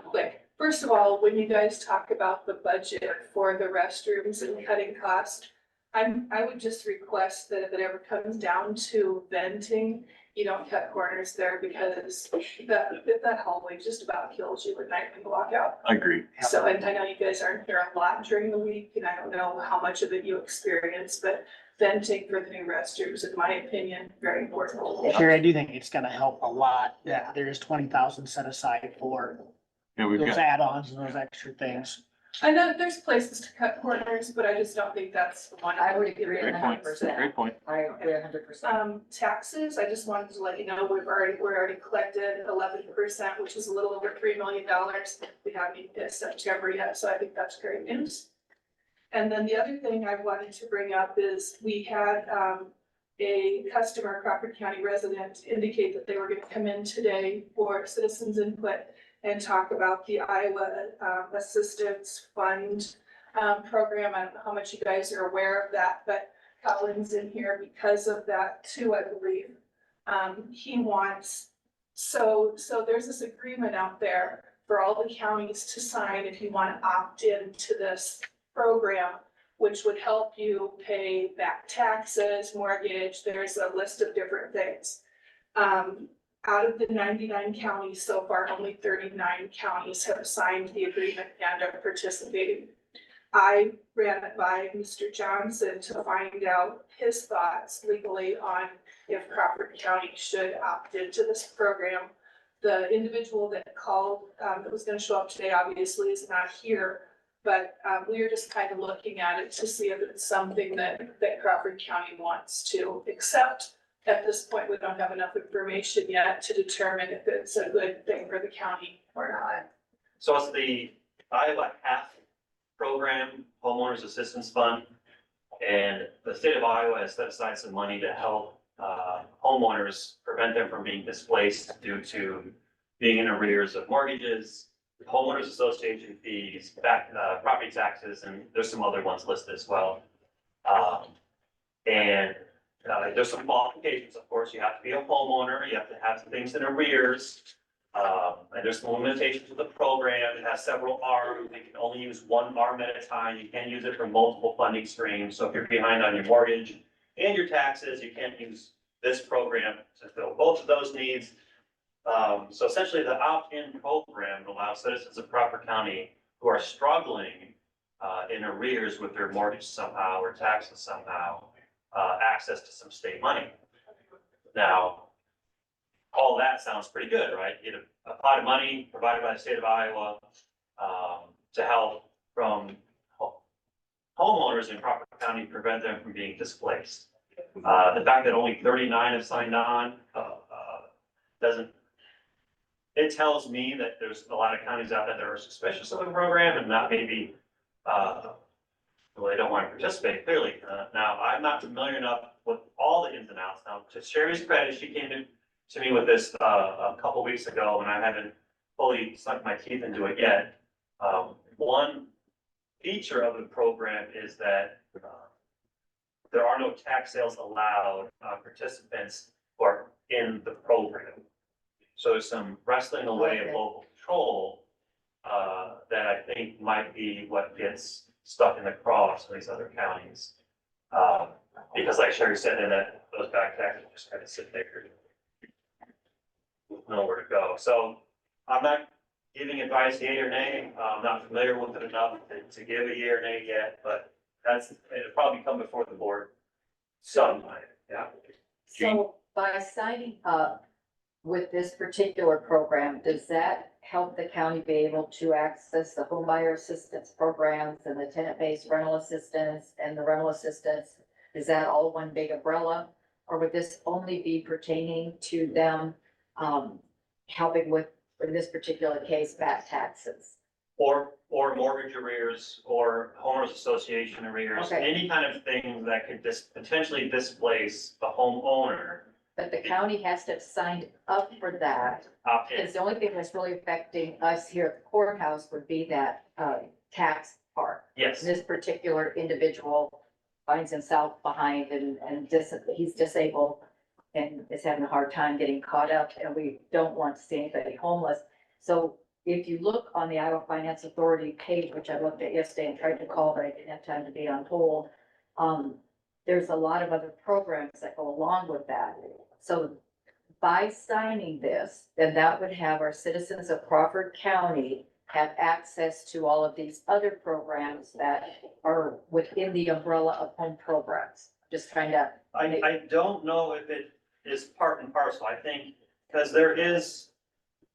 quick. First of all, when you guys talk about the budget for the restrooms and cutting costs, I would just request that if it ever comes down to venting, you don't cut corners there, because that hallway just about kills you at night when you walk out. I agree. So, and I know you guys aren't here a lot during the week, and I don't know how much of it you experience, but venting for the new restrooms, in my opinion, very important. Sherry, I do think it's gonna help a lot that there is 20,000 set aside for Yeah, we've those got, add-ons and those extra things. I know there's places to cut corners, but I just don't think that's the one. I would agree Great point, 100%. great point. I agree 100%. Taxes, I just wanted to let you know, we're already collected 11%, which is a little over $3 million. We haven't even hit September yet, so I think that's great news. And then the other thing I wanted to bring up is we had, a customer, Crawford County resident, indicate that they were gonna come in today for citizens input and talk about the Iowa, Assistance Fund, program. I don't know how much you guys are aware of that, but Colin's in here because of that too, I believe. He wants, so there's this agreement out there for all the counties to sign if you want to opt into this program, which would help you pay back taxes, mortgage, there's a list of different things. Out of the 99 counties so far, only 39 counties have signed the agreement and are participating. I ran it by Mr. Johnson to find out his thoughts legally on if Crawford County should opt into this program. The individual that called, that was gonna show up today, obviously is not here. But we are just kind of looking at it to see if it's something that Crawford County wants to accept. At this point, we don't have enough information yet to determine if it's a good thing for the county or not. So it's the Iowa HAF program, Homeowners Assistance Fund. And the state of Iowa has set aside some money to help homeowners prevent them from being displaced due to being in arrears of mortgages, homeowners association fees, property taxes, and there's some other ones listed as well. There's some qualifications, of course. You have to be a homeowner, you have to have some things in arrears. And there's some limitations with the program. It has several arms. You can only use one arm at a time. You can't use it for multiple funding streams. So if you're behind on your mortgage and your taxes, you can't use this program to fill both of those needs. So essentially the opt-in program allows citizens of Crawford County who are struggling in arrears with their mortgage somehow or taxes somehow, access to some state money. Now, all that sounds pretty good, right? You get a pot of money provided by the state of Iowa to help from homeowners in Crawford County, prevent them from being displaced. The fact that only 39 have signed on it tells me that there's a lot of counties out there that are suspicious of the program and not maybe, well, they don't want to participate, clearly. Now, I'm not familiar enough with all the ins and outs. Now, to Sherry's credit, she came to me with this a couple weeks ago, and I haven't fully sunk my teeth into it yet. One feature of the program is that there are no tax sales allowed participants who are in the program. So there's some wrestling away of local control that I think might be what gets stuck in the craw of some of these other counties. Because like Sherry said, those back taxes just kind of sit there with nowhere to go. So I'm not giving advice yea or nay. I'm not familiar with it enough to give a yea or nay yet, but it'll probably come before the board sometime, yeah. So by signing up with this particular program, does that help the county be able to access the home buyer assistance programs and the tenant-based rental assistance and the rental assistance? Is that all one big umbrella? Or would this only be pertaining to them helping with, in this particular case, back taxes? Or mortgage arrears, or homeowners association arrears, Okay. any kind of thing that could potentially displace the homeowner. But the county has to have signed up for that. Opt-in. Because the only thing that's really affecting us here at the courthouse would be that tax part. Yes, This particular individual finds himself behind and he's disabled and is having a hard time getting caught up, and we don't want to see anybody homeless. So if you look on the Iowa Finance Authority page, which I looked at yesterday and tried to call, but I didn't have time to be on hold, there's a lot of other programs that go along with that. So by signing this, then that would have our citizens of Crawford County have access to all of these other programs that are within the umbrella of home programs. Just trying to. I don't know if it is part and parcel. I think, because there is,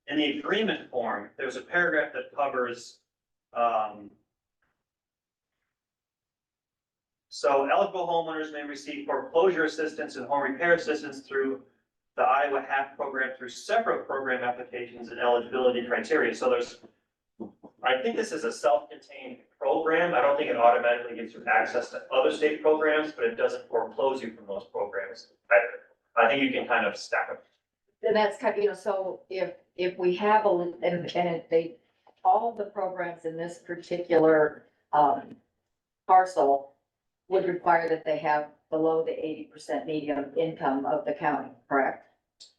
in the agreement form, there's a paragraph that covers So eligible homeowners may receive foreclosure assistance and home repair assistance through the Iowa HAP program through separate program applications and eligibility criteria. So I think this is a self-contained program. I don't think it automatically gives you access to other state programs, but it doesn't foreclose you from those programs either. I think you can kind of stack them. And that's kind of, so if we have all the programs in this particular, parcel would require that they have below the 80% median income of the county, correct?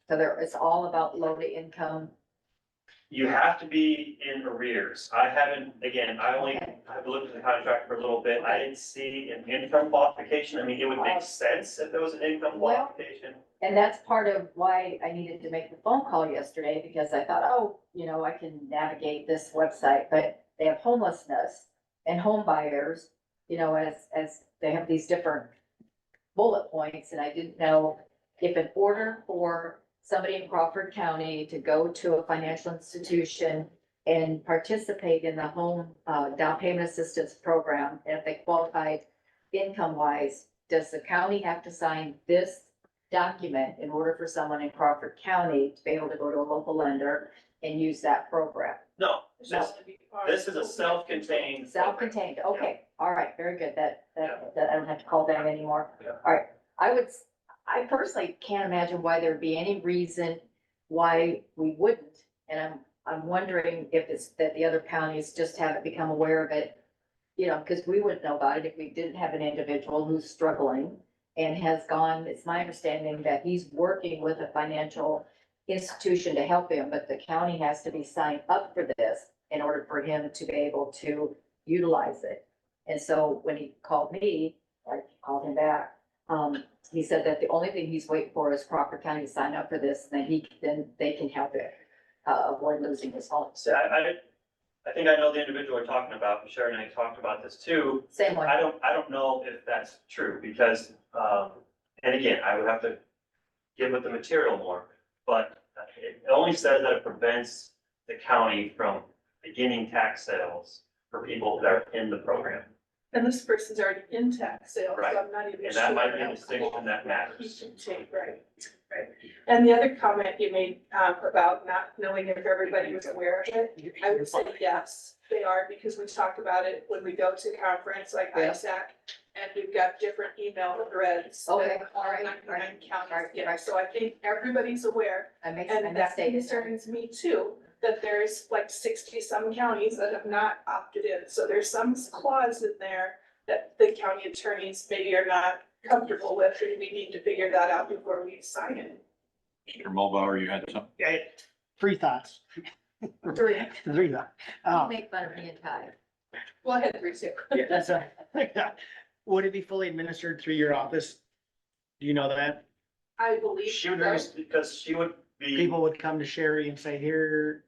So it's all about low to income. You have to be in arrears. I haven't, again, I've looked at the contract for a little bit. I didn't see an income qualification. I mean, it would make sense if there was an income qualification. And that's part of why I needed to make the phone call yesterday, because I thought, oh, I can navigate this website, but they have homelessness and home buyers, as they have these different bullet points, and I didn't know if in order for somebody in Crawford County to go to a financial institution and participate in the home down payment assistance program, and if they qualified income wise, does the county have to sign this document in order for someone in Crawford County to be able to go to a local lender and use that program? No, No. this is a self-contained. Self-contained, okay, all right, very good, that I don't have to call them anymore. Yeah. All right, I personally can't imagine why there'd be any reason why we wouldn't, and I'm wondering if it's that the other counties just haven't become aware of it. Because we wouldn't know about it if we didn't have an individual who's struggling and has gone, it's my understanding that he's working with a financial institution to help him, but the county has to be signed up for this in order for him to be able to utilize it. And so when he called me, I called him back, he said that the only thing he's waiting for is Crawford County to sign up for this, and then they can help it, avoid losing his home. So I think I know the individual we're talking about. Sharon and I talked about this too. Same one. I don't know if that's true because, and again, I would have to get with the material more, but it only says that it prevents the county from beginning tax sales for people that are in the program. And this person's already in tax sales, Right. so I'm not even sure. And that might be a how distinction that he matters. can take, right. And the other comment you made, about not knowing if everybody was aware of it, I would say yes, they are, because we talk about it when we go to conference like Yeah. ISAC. And we've got different email threads. Okay, that all all right, 99 right, counties right, get. right. So I think everybody's aware. I And that concerns me too, that there's like 60-some counties that have not opted in. So there's some clause in there that the county attorneys maybe are not comfortable with, and we need to figure that out before we sign it. Mr. Mulbauer, you had something? Yeah, 3 thoughts. Three. 3 thoughts. You make fun of me and Ty. Go ahead, Bruce. Yeah, that's would it be fully administered through your office? Do you know that? I believe. She would, so. because she would be, People would come to Sherry and say, here,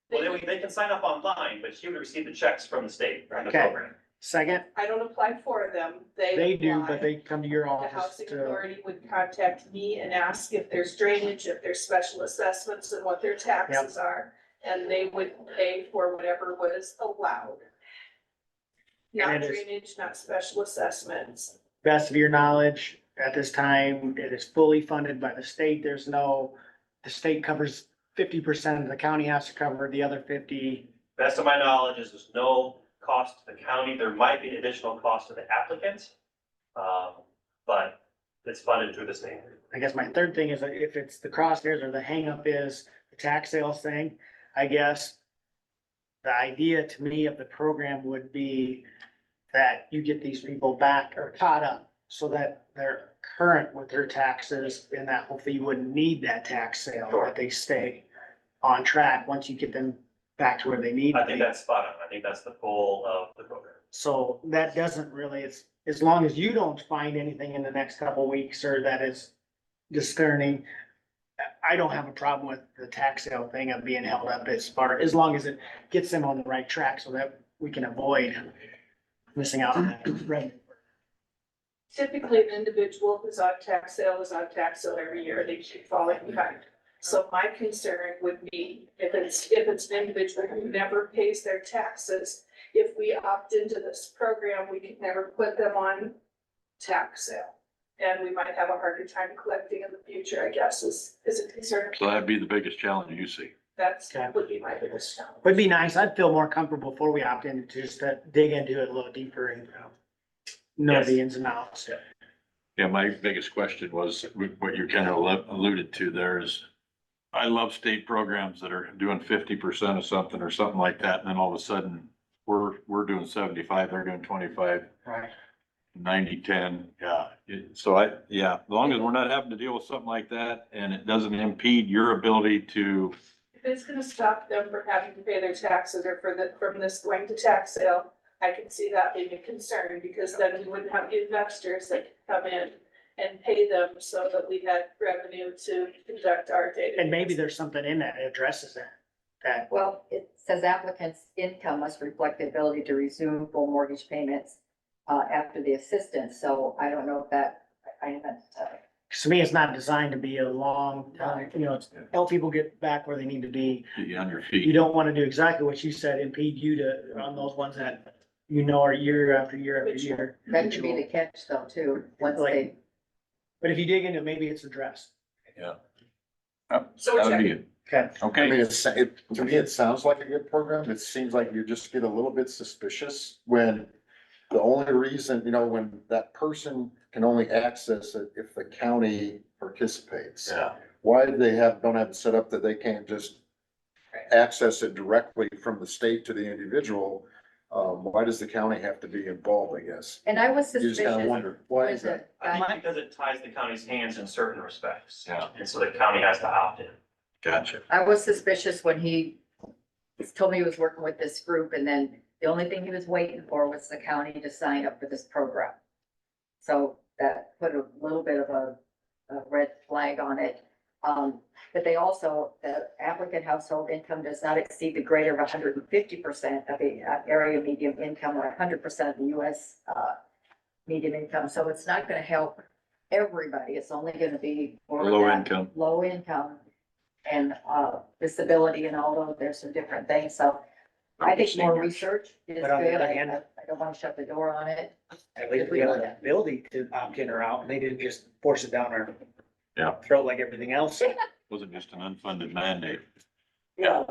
well, they can sign up online, but she would receive the checks from the state, from the Okay. program. second, I don't apply for them. they do, apply. but they come to your The office housing to, authority would contact me and ask if there's drainage, if there's special assessments and what their taxes are. And they would pay for whatever was allowed. Not And it is- drainage, not special assessments. best of your knowledge, at this time, it is fully funded by the state. The state covers 50%, the county has to cover the other 50. Best of my knowledge is there's no cost to the county. There might be additional cost to the applicant. But it's funded through the state. I guess my third thing is that if it's the crosshairs or the hangup is the tax sales thing, I guess the idea to me of the program would be that you get these people back or caught up so that they're current with their taxes and that hopefully you wouldn't need that tax sale, Sure. that they stay on track once you get them back to where they need I to think be. that's spot on. I think that's the goal of the program. So that doesn't really, it's, as long as you don't find anything in the next couple weeks or that is discerning, I don't have a problem with the tax sale thing of being held up as long as it gets them on the right track so that we can avoid missing out on that revenue. Typically, an individual who's on tax sale is on tax sale every year. They keep falling behind. So my concern would be if it's an individual who never pays their taxes, if we opt into this program, we could never put them on tax sale. And we might have a harder time collecting in the future, I guess, is a concern. So that'd be the biggest challenge you see. That's, Okay. would be my biggest challenge. Would be nice. I'd feel more comfortable before we opt in to just dig into it a little deeper and know Yes. the ins and outs. Yeah, my biggest question was what you kind of alluded to there is, I love state programs that are doing 50% of something or something like that, and then all of a sudden, we're doing 75, they're doing 25, Right. 90, 10, yeah. As long as we're not having to deal with something like that, and it doesn't impede your ability to, If it's gonna stop them from having to pay their taxes or from this going to tax sale, I can see that being a concern, because then we wouldn't have the investors that could come in and pay them so that we had revenue to conduct our data. And maybe there's something in that that addresses that. Well, it says applicant's income must reflect the ability to resume full mortgage payments after the assistance, so I don't know if that, I haven't, To me, it's not designed to be a long time, it's help people get back where they need to be. get you on your You feet. don't want to do exactly what you said, impede you to, on those ones that are year after year after year. that could be the catch though too, once they, But if you dig into it, maybe it's addressed. Yeah. So we're That would be it. Okay. I Okay. mean, to me, it sounds like a good program. It seems like you just get a little bit suspicious when the only reason, when that person can only access it if the county participates. Yeah. Why do they don't have it set up that they can't just access it directly from the state to the individual? Why does the county have to be involved, I guess? and I was You just kind of suspicious. wonder, why when is that? the I guy- think because it ties the county's hands in certain respects. Yeah. And so the county has to opt in. Gotcha. I was suspicious when he told me he was working with this group, and then the only thing he was waiting for was the county to sign up for this program. So that put a little bit of a red flag on it. But they also, the applicant household income does not exceed the greater of 150% of the area median income or 100% of the US median income. So it's not gonna help everybody. It's only gonna be for Low that income. low income and disability, and although there's some different things. So I think more research is But on the good. other hand- I don't wanna shut the door on it. At least we have the ability to opt in or out, and they didn't just force it down our Yeah. throat like everything else. Wasn't just an unfunded mandate. Yeah.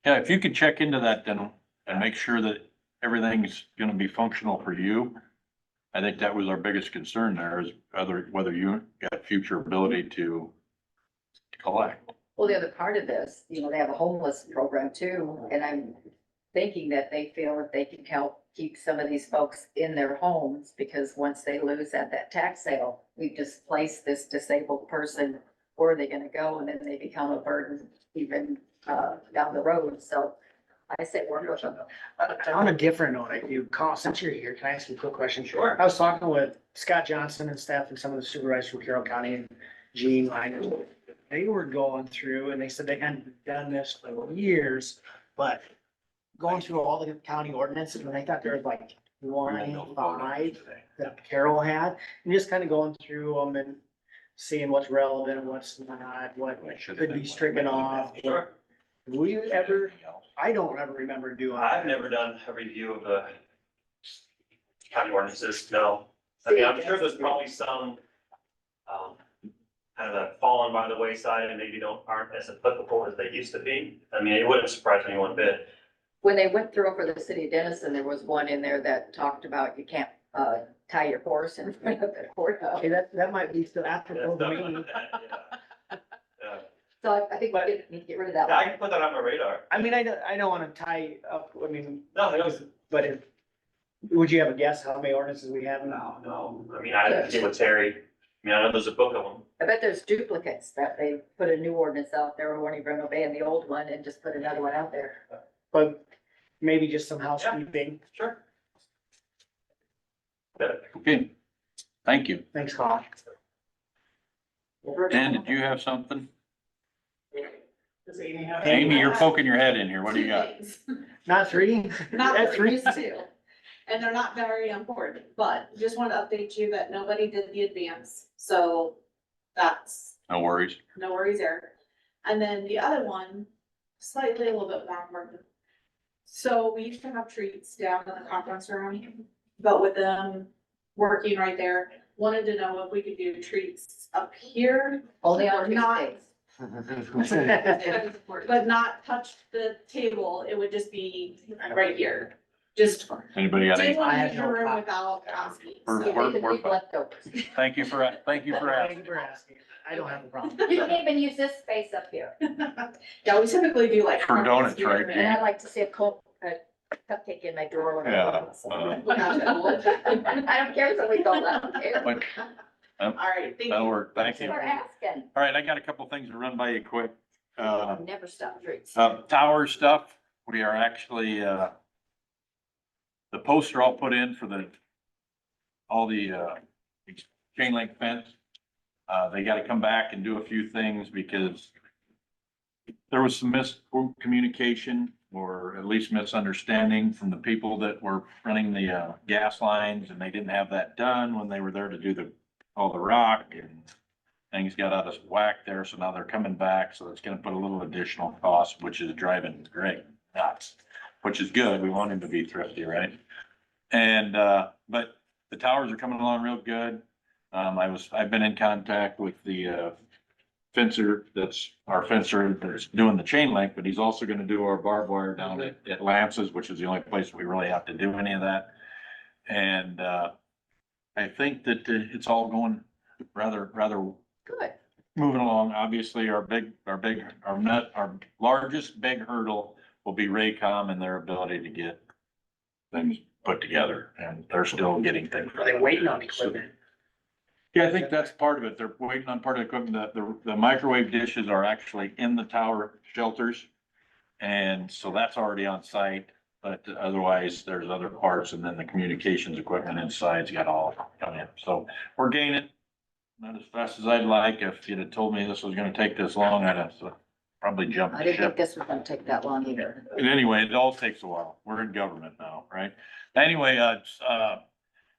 Yeah, if you could check into that then and make sure that everything's gonna be functional for you. I think that was our biggest concern there is whether you got future ability to collect. Well, the other part of this, they have a homeless program too, and I'm thinking that they feel that they can help keep some of these folks in their homes, because once they lose at that tax sale, we displace this disabled person, where are they gonna go? And then they become a burden even down the road. So I say work with them. On a different note, Carl, since you're here, can I ask you a quick question? Sure. I was talking with Scott Johnson and staff and some of the supervisors from Carroll County and Gene Line. They were going through and they said they hadn't done this for years, but going through all the county ordinances, and they thought there was like 105 that Carroll had, and just kind of going through them and seeing what's relevant, what's not, what could be stricken off. Sure. Will you ever, I don't ever remember doing. I've never done a review of the county ordinances, no. I mean, I'm sure there's probably some, kind of that fallen by the wayside and maybe aren't as applicable as they used to be. I mean, it wouldn't surprise me one bit. When they went through for the city of Denison, there was one in there that talked about you can't tie your horse in front of the courthouse. Okay, that might be still after Yeah, the stuff meeting. like that, yeah. Yeah. So I think we need to get rid of that Yeah, I one. can put that on my radar. I mean, I don't wanna tie up, No, no, but would you have a guess how many ordinances we have now? no. I mean, I didn't see with Terry. I mean, I know there's a book of them. I bet there's duplicates that they put a new ordinance out there, or weren't even obeying the old one and just put another one out there. But maybe just some housekeeping. Sure. Good. Okay, thank you. Thanks, Carl. Dan, did you have something? Does Amy have? Amy, you're poking your head in here. What do you got? Not three? Not At what three? we used to, and they're not very important, but just want to update you that nobody did the advance, so that's No worries. no worries there. And then the other one, slightly a little bit more important. So we used to have treats down in the conference room, but with them working right there, wanted to know if we could do treats up here. Only on Not- Tuesdays. But not touch the table, it would just be right here, just. Anybody got any? Didn't I want to have use no your room problem. without asking. We're- so. we're- Even leave leftovers. Thank you for asking. Thank you for asking. I don't have a problem. You can even use this space up here. Yeah, we typically do like. For donuts, right, And I like to see a cupcake in my drawer when I go. I don't care if we don't, I don't care. But All right, thank that'll you. work. Thank Thanks you. for asking. All right, I got a couple things to run by you quick. Never stop treats. Tower stuff, we are actually, the posts are all put in for all the chain link fence. They gotta come back and do a few things because there was some miscommunication or at least misunderstanding from the people that were running the gas lines, and they didn't have that done when they were there to do all the rock, and things got out of whack there, so now they're coming back, so it's gonna put a little additional cost, which is driving Greg nuts, which is good. We want him to be thrifty, right? And, but the towers are coming along real good. I've been in contact with the fencer that's doing the chain link, but he's also gonna do our barbed wire down at Lance's, which is the only place we really have to do any of that. And, I think that it's all going rather Good. moving along. Obviously, our largest big hurdle will be Raycom and their ability to get things put together, and they're still getting things. Are they waiting on equipment? Yeah, I think that's part of it. They're waiting on part of the equipment. The microwave dishes are actually in the tower shelters. And so that's already on site, but otherwise there's other parts, and then the communications equipment inside's got all come in. So we're gaining, not as fast as I'd like. If you'd have told me this was gonna take this long, I'd have probably jumped I the didn't think ship. this was gonna take that long either. But anyway, it all takes a while. We're in government now, right? Anyway,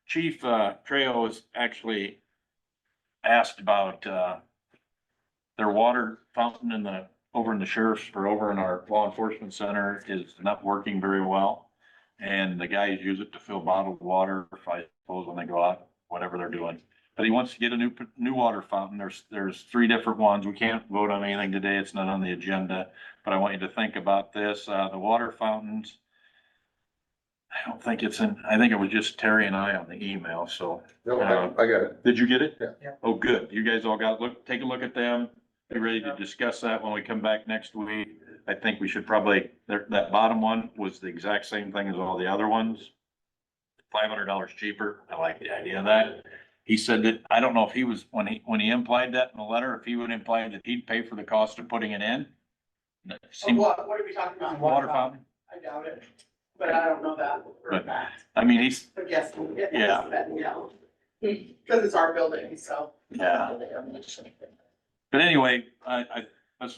Chief Trejo was actually asked about their water fountain over in the sheriff's, or over in our law enforcement center is not working very well. And the guys use it to fill bottled water, I suppose, when they go out, whatever they're doing. But he wants to get a new water fountain. There's 3 different ones. We can't vote on anything today. It's not on the agenda. But I want you to think about this. The water fountains, I don't think it's in, I think it was just Terry and I on the email, so. No, I got it. Did you get it? Yeah. Oh, good. You guys all got, take a look at them. Be ready to discuss that when we come back next week. I think we should probably, that bottom one was the exact same thing as all the other ones. $500 cheaper. I like the idea of that. He said that, I don't know if he was, when he implied that in the letter, if he would imply that he'd pay for the cost of putting it in. What are we talking about? Water fountain. I doubt it, but I don't know that for a But- fact. I mean, he's, But yes, Yeah. because it's our building, so. yeah. But anyway,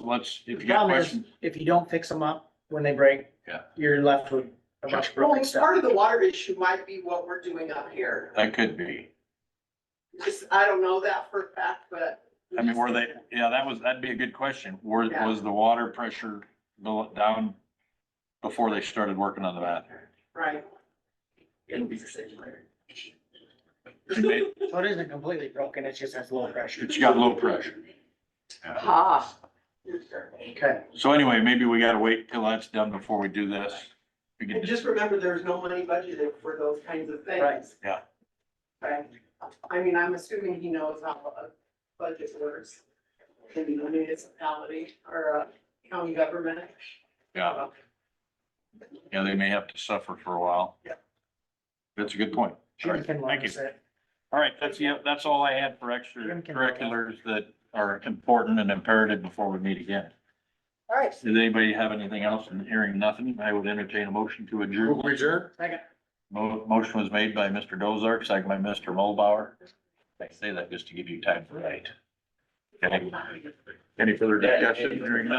let's, if The you got problem is, questions. if you don't fix them up when they break. Yeah. You're left with a bunch of Well, broken stuff. part of the water issue might be what we're doing up here. That could be. Just, I don't know that for a fact, but. I mean, that'd be a good question. Yeah. Was the water pressure down before they started working on the bathroom? Right. So it isn't completely broken, it just has low pressure. It's got low pressure. Ha. Okay. So anyway, maybe we gotta wait till that's done before we do this. We can And just remember, there's no money budgeted for those kinds of things. Right. Yeah. Okay. I mean, I'm assuming he knows how a budget works. In a municipality or a county government. Yeah. Yeah, they may have to suffer for a while. Yeah. That's a good point. Jim can Thank you. learn it. All right, that's all I had for extracurriculars that are important and imperative before we meet again. All right. Does anybody have anything else? And hearing nothing, I would entertain a motion to adjourn. Move adjourn? Second. Motion was made by Mr. Dozark, second by Mr. Mulbauer. I say that just to give you time to write. Any further discussion? Hearing none,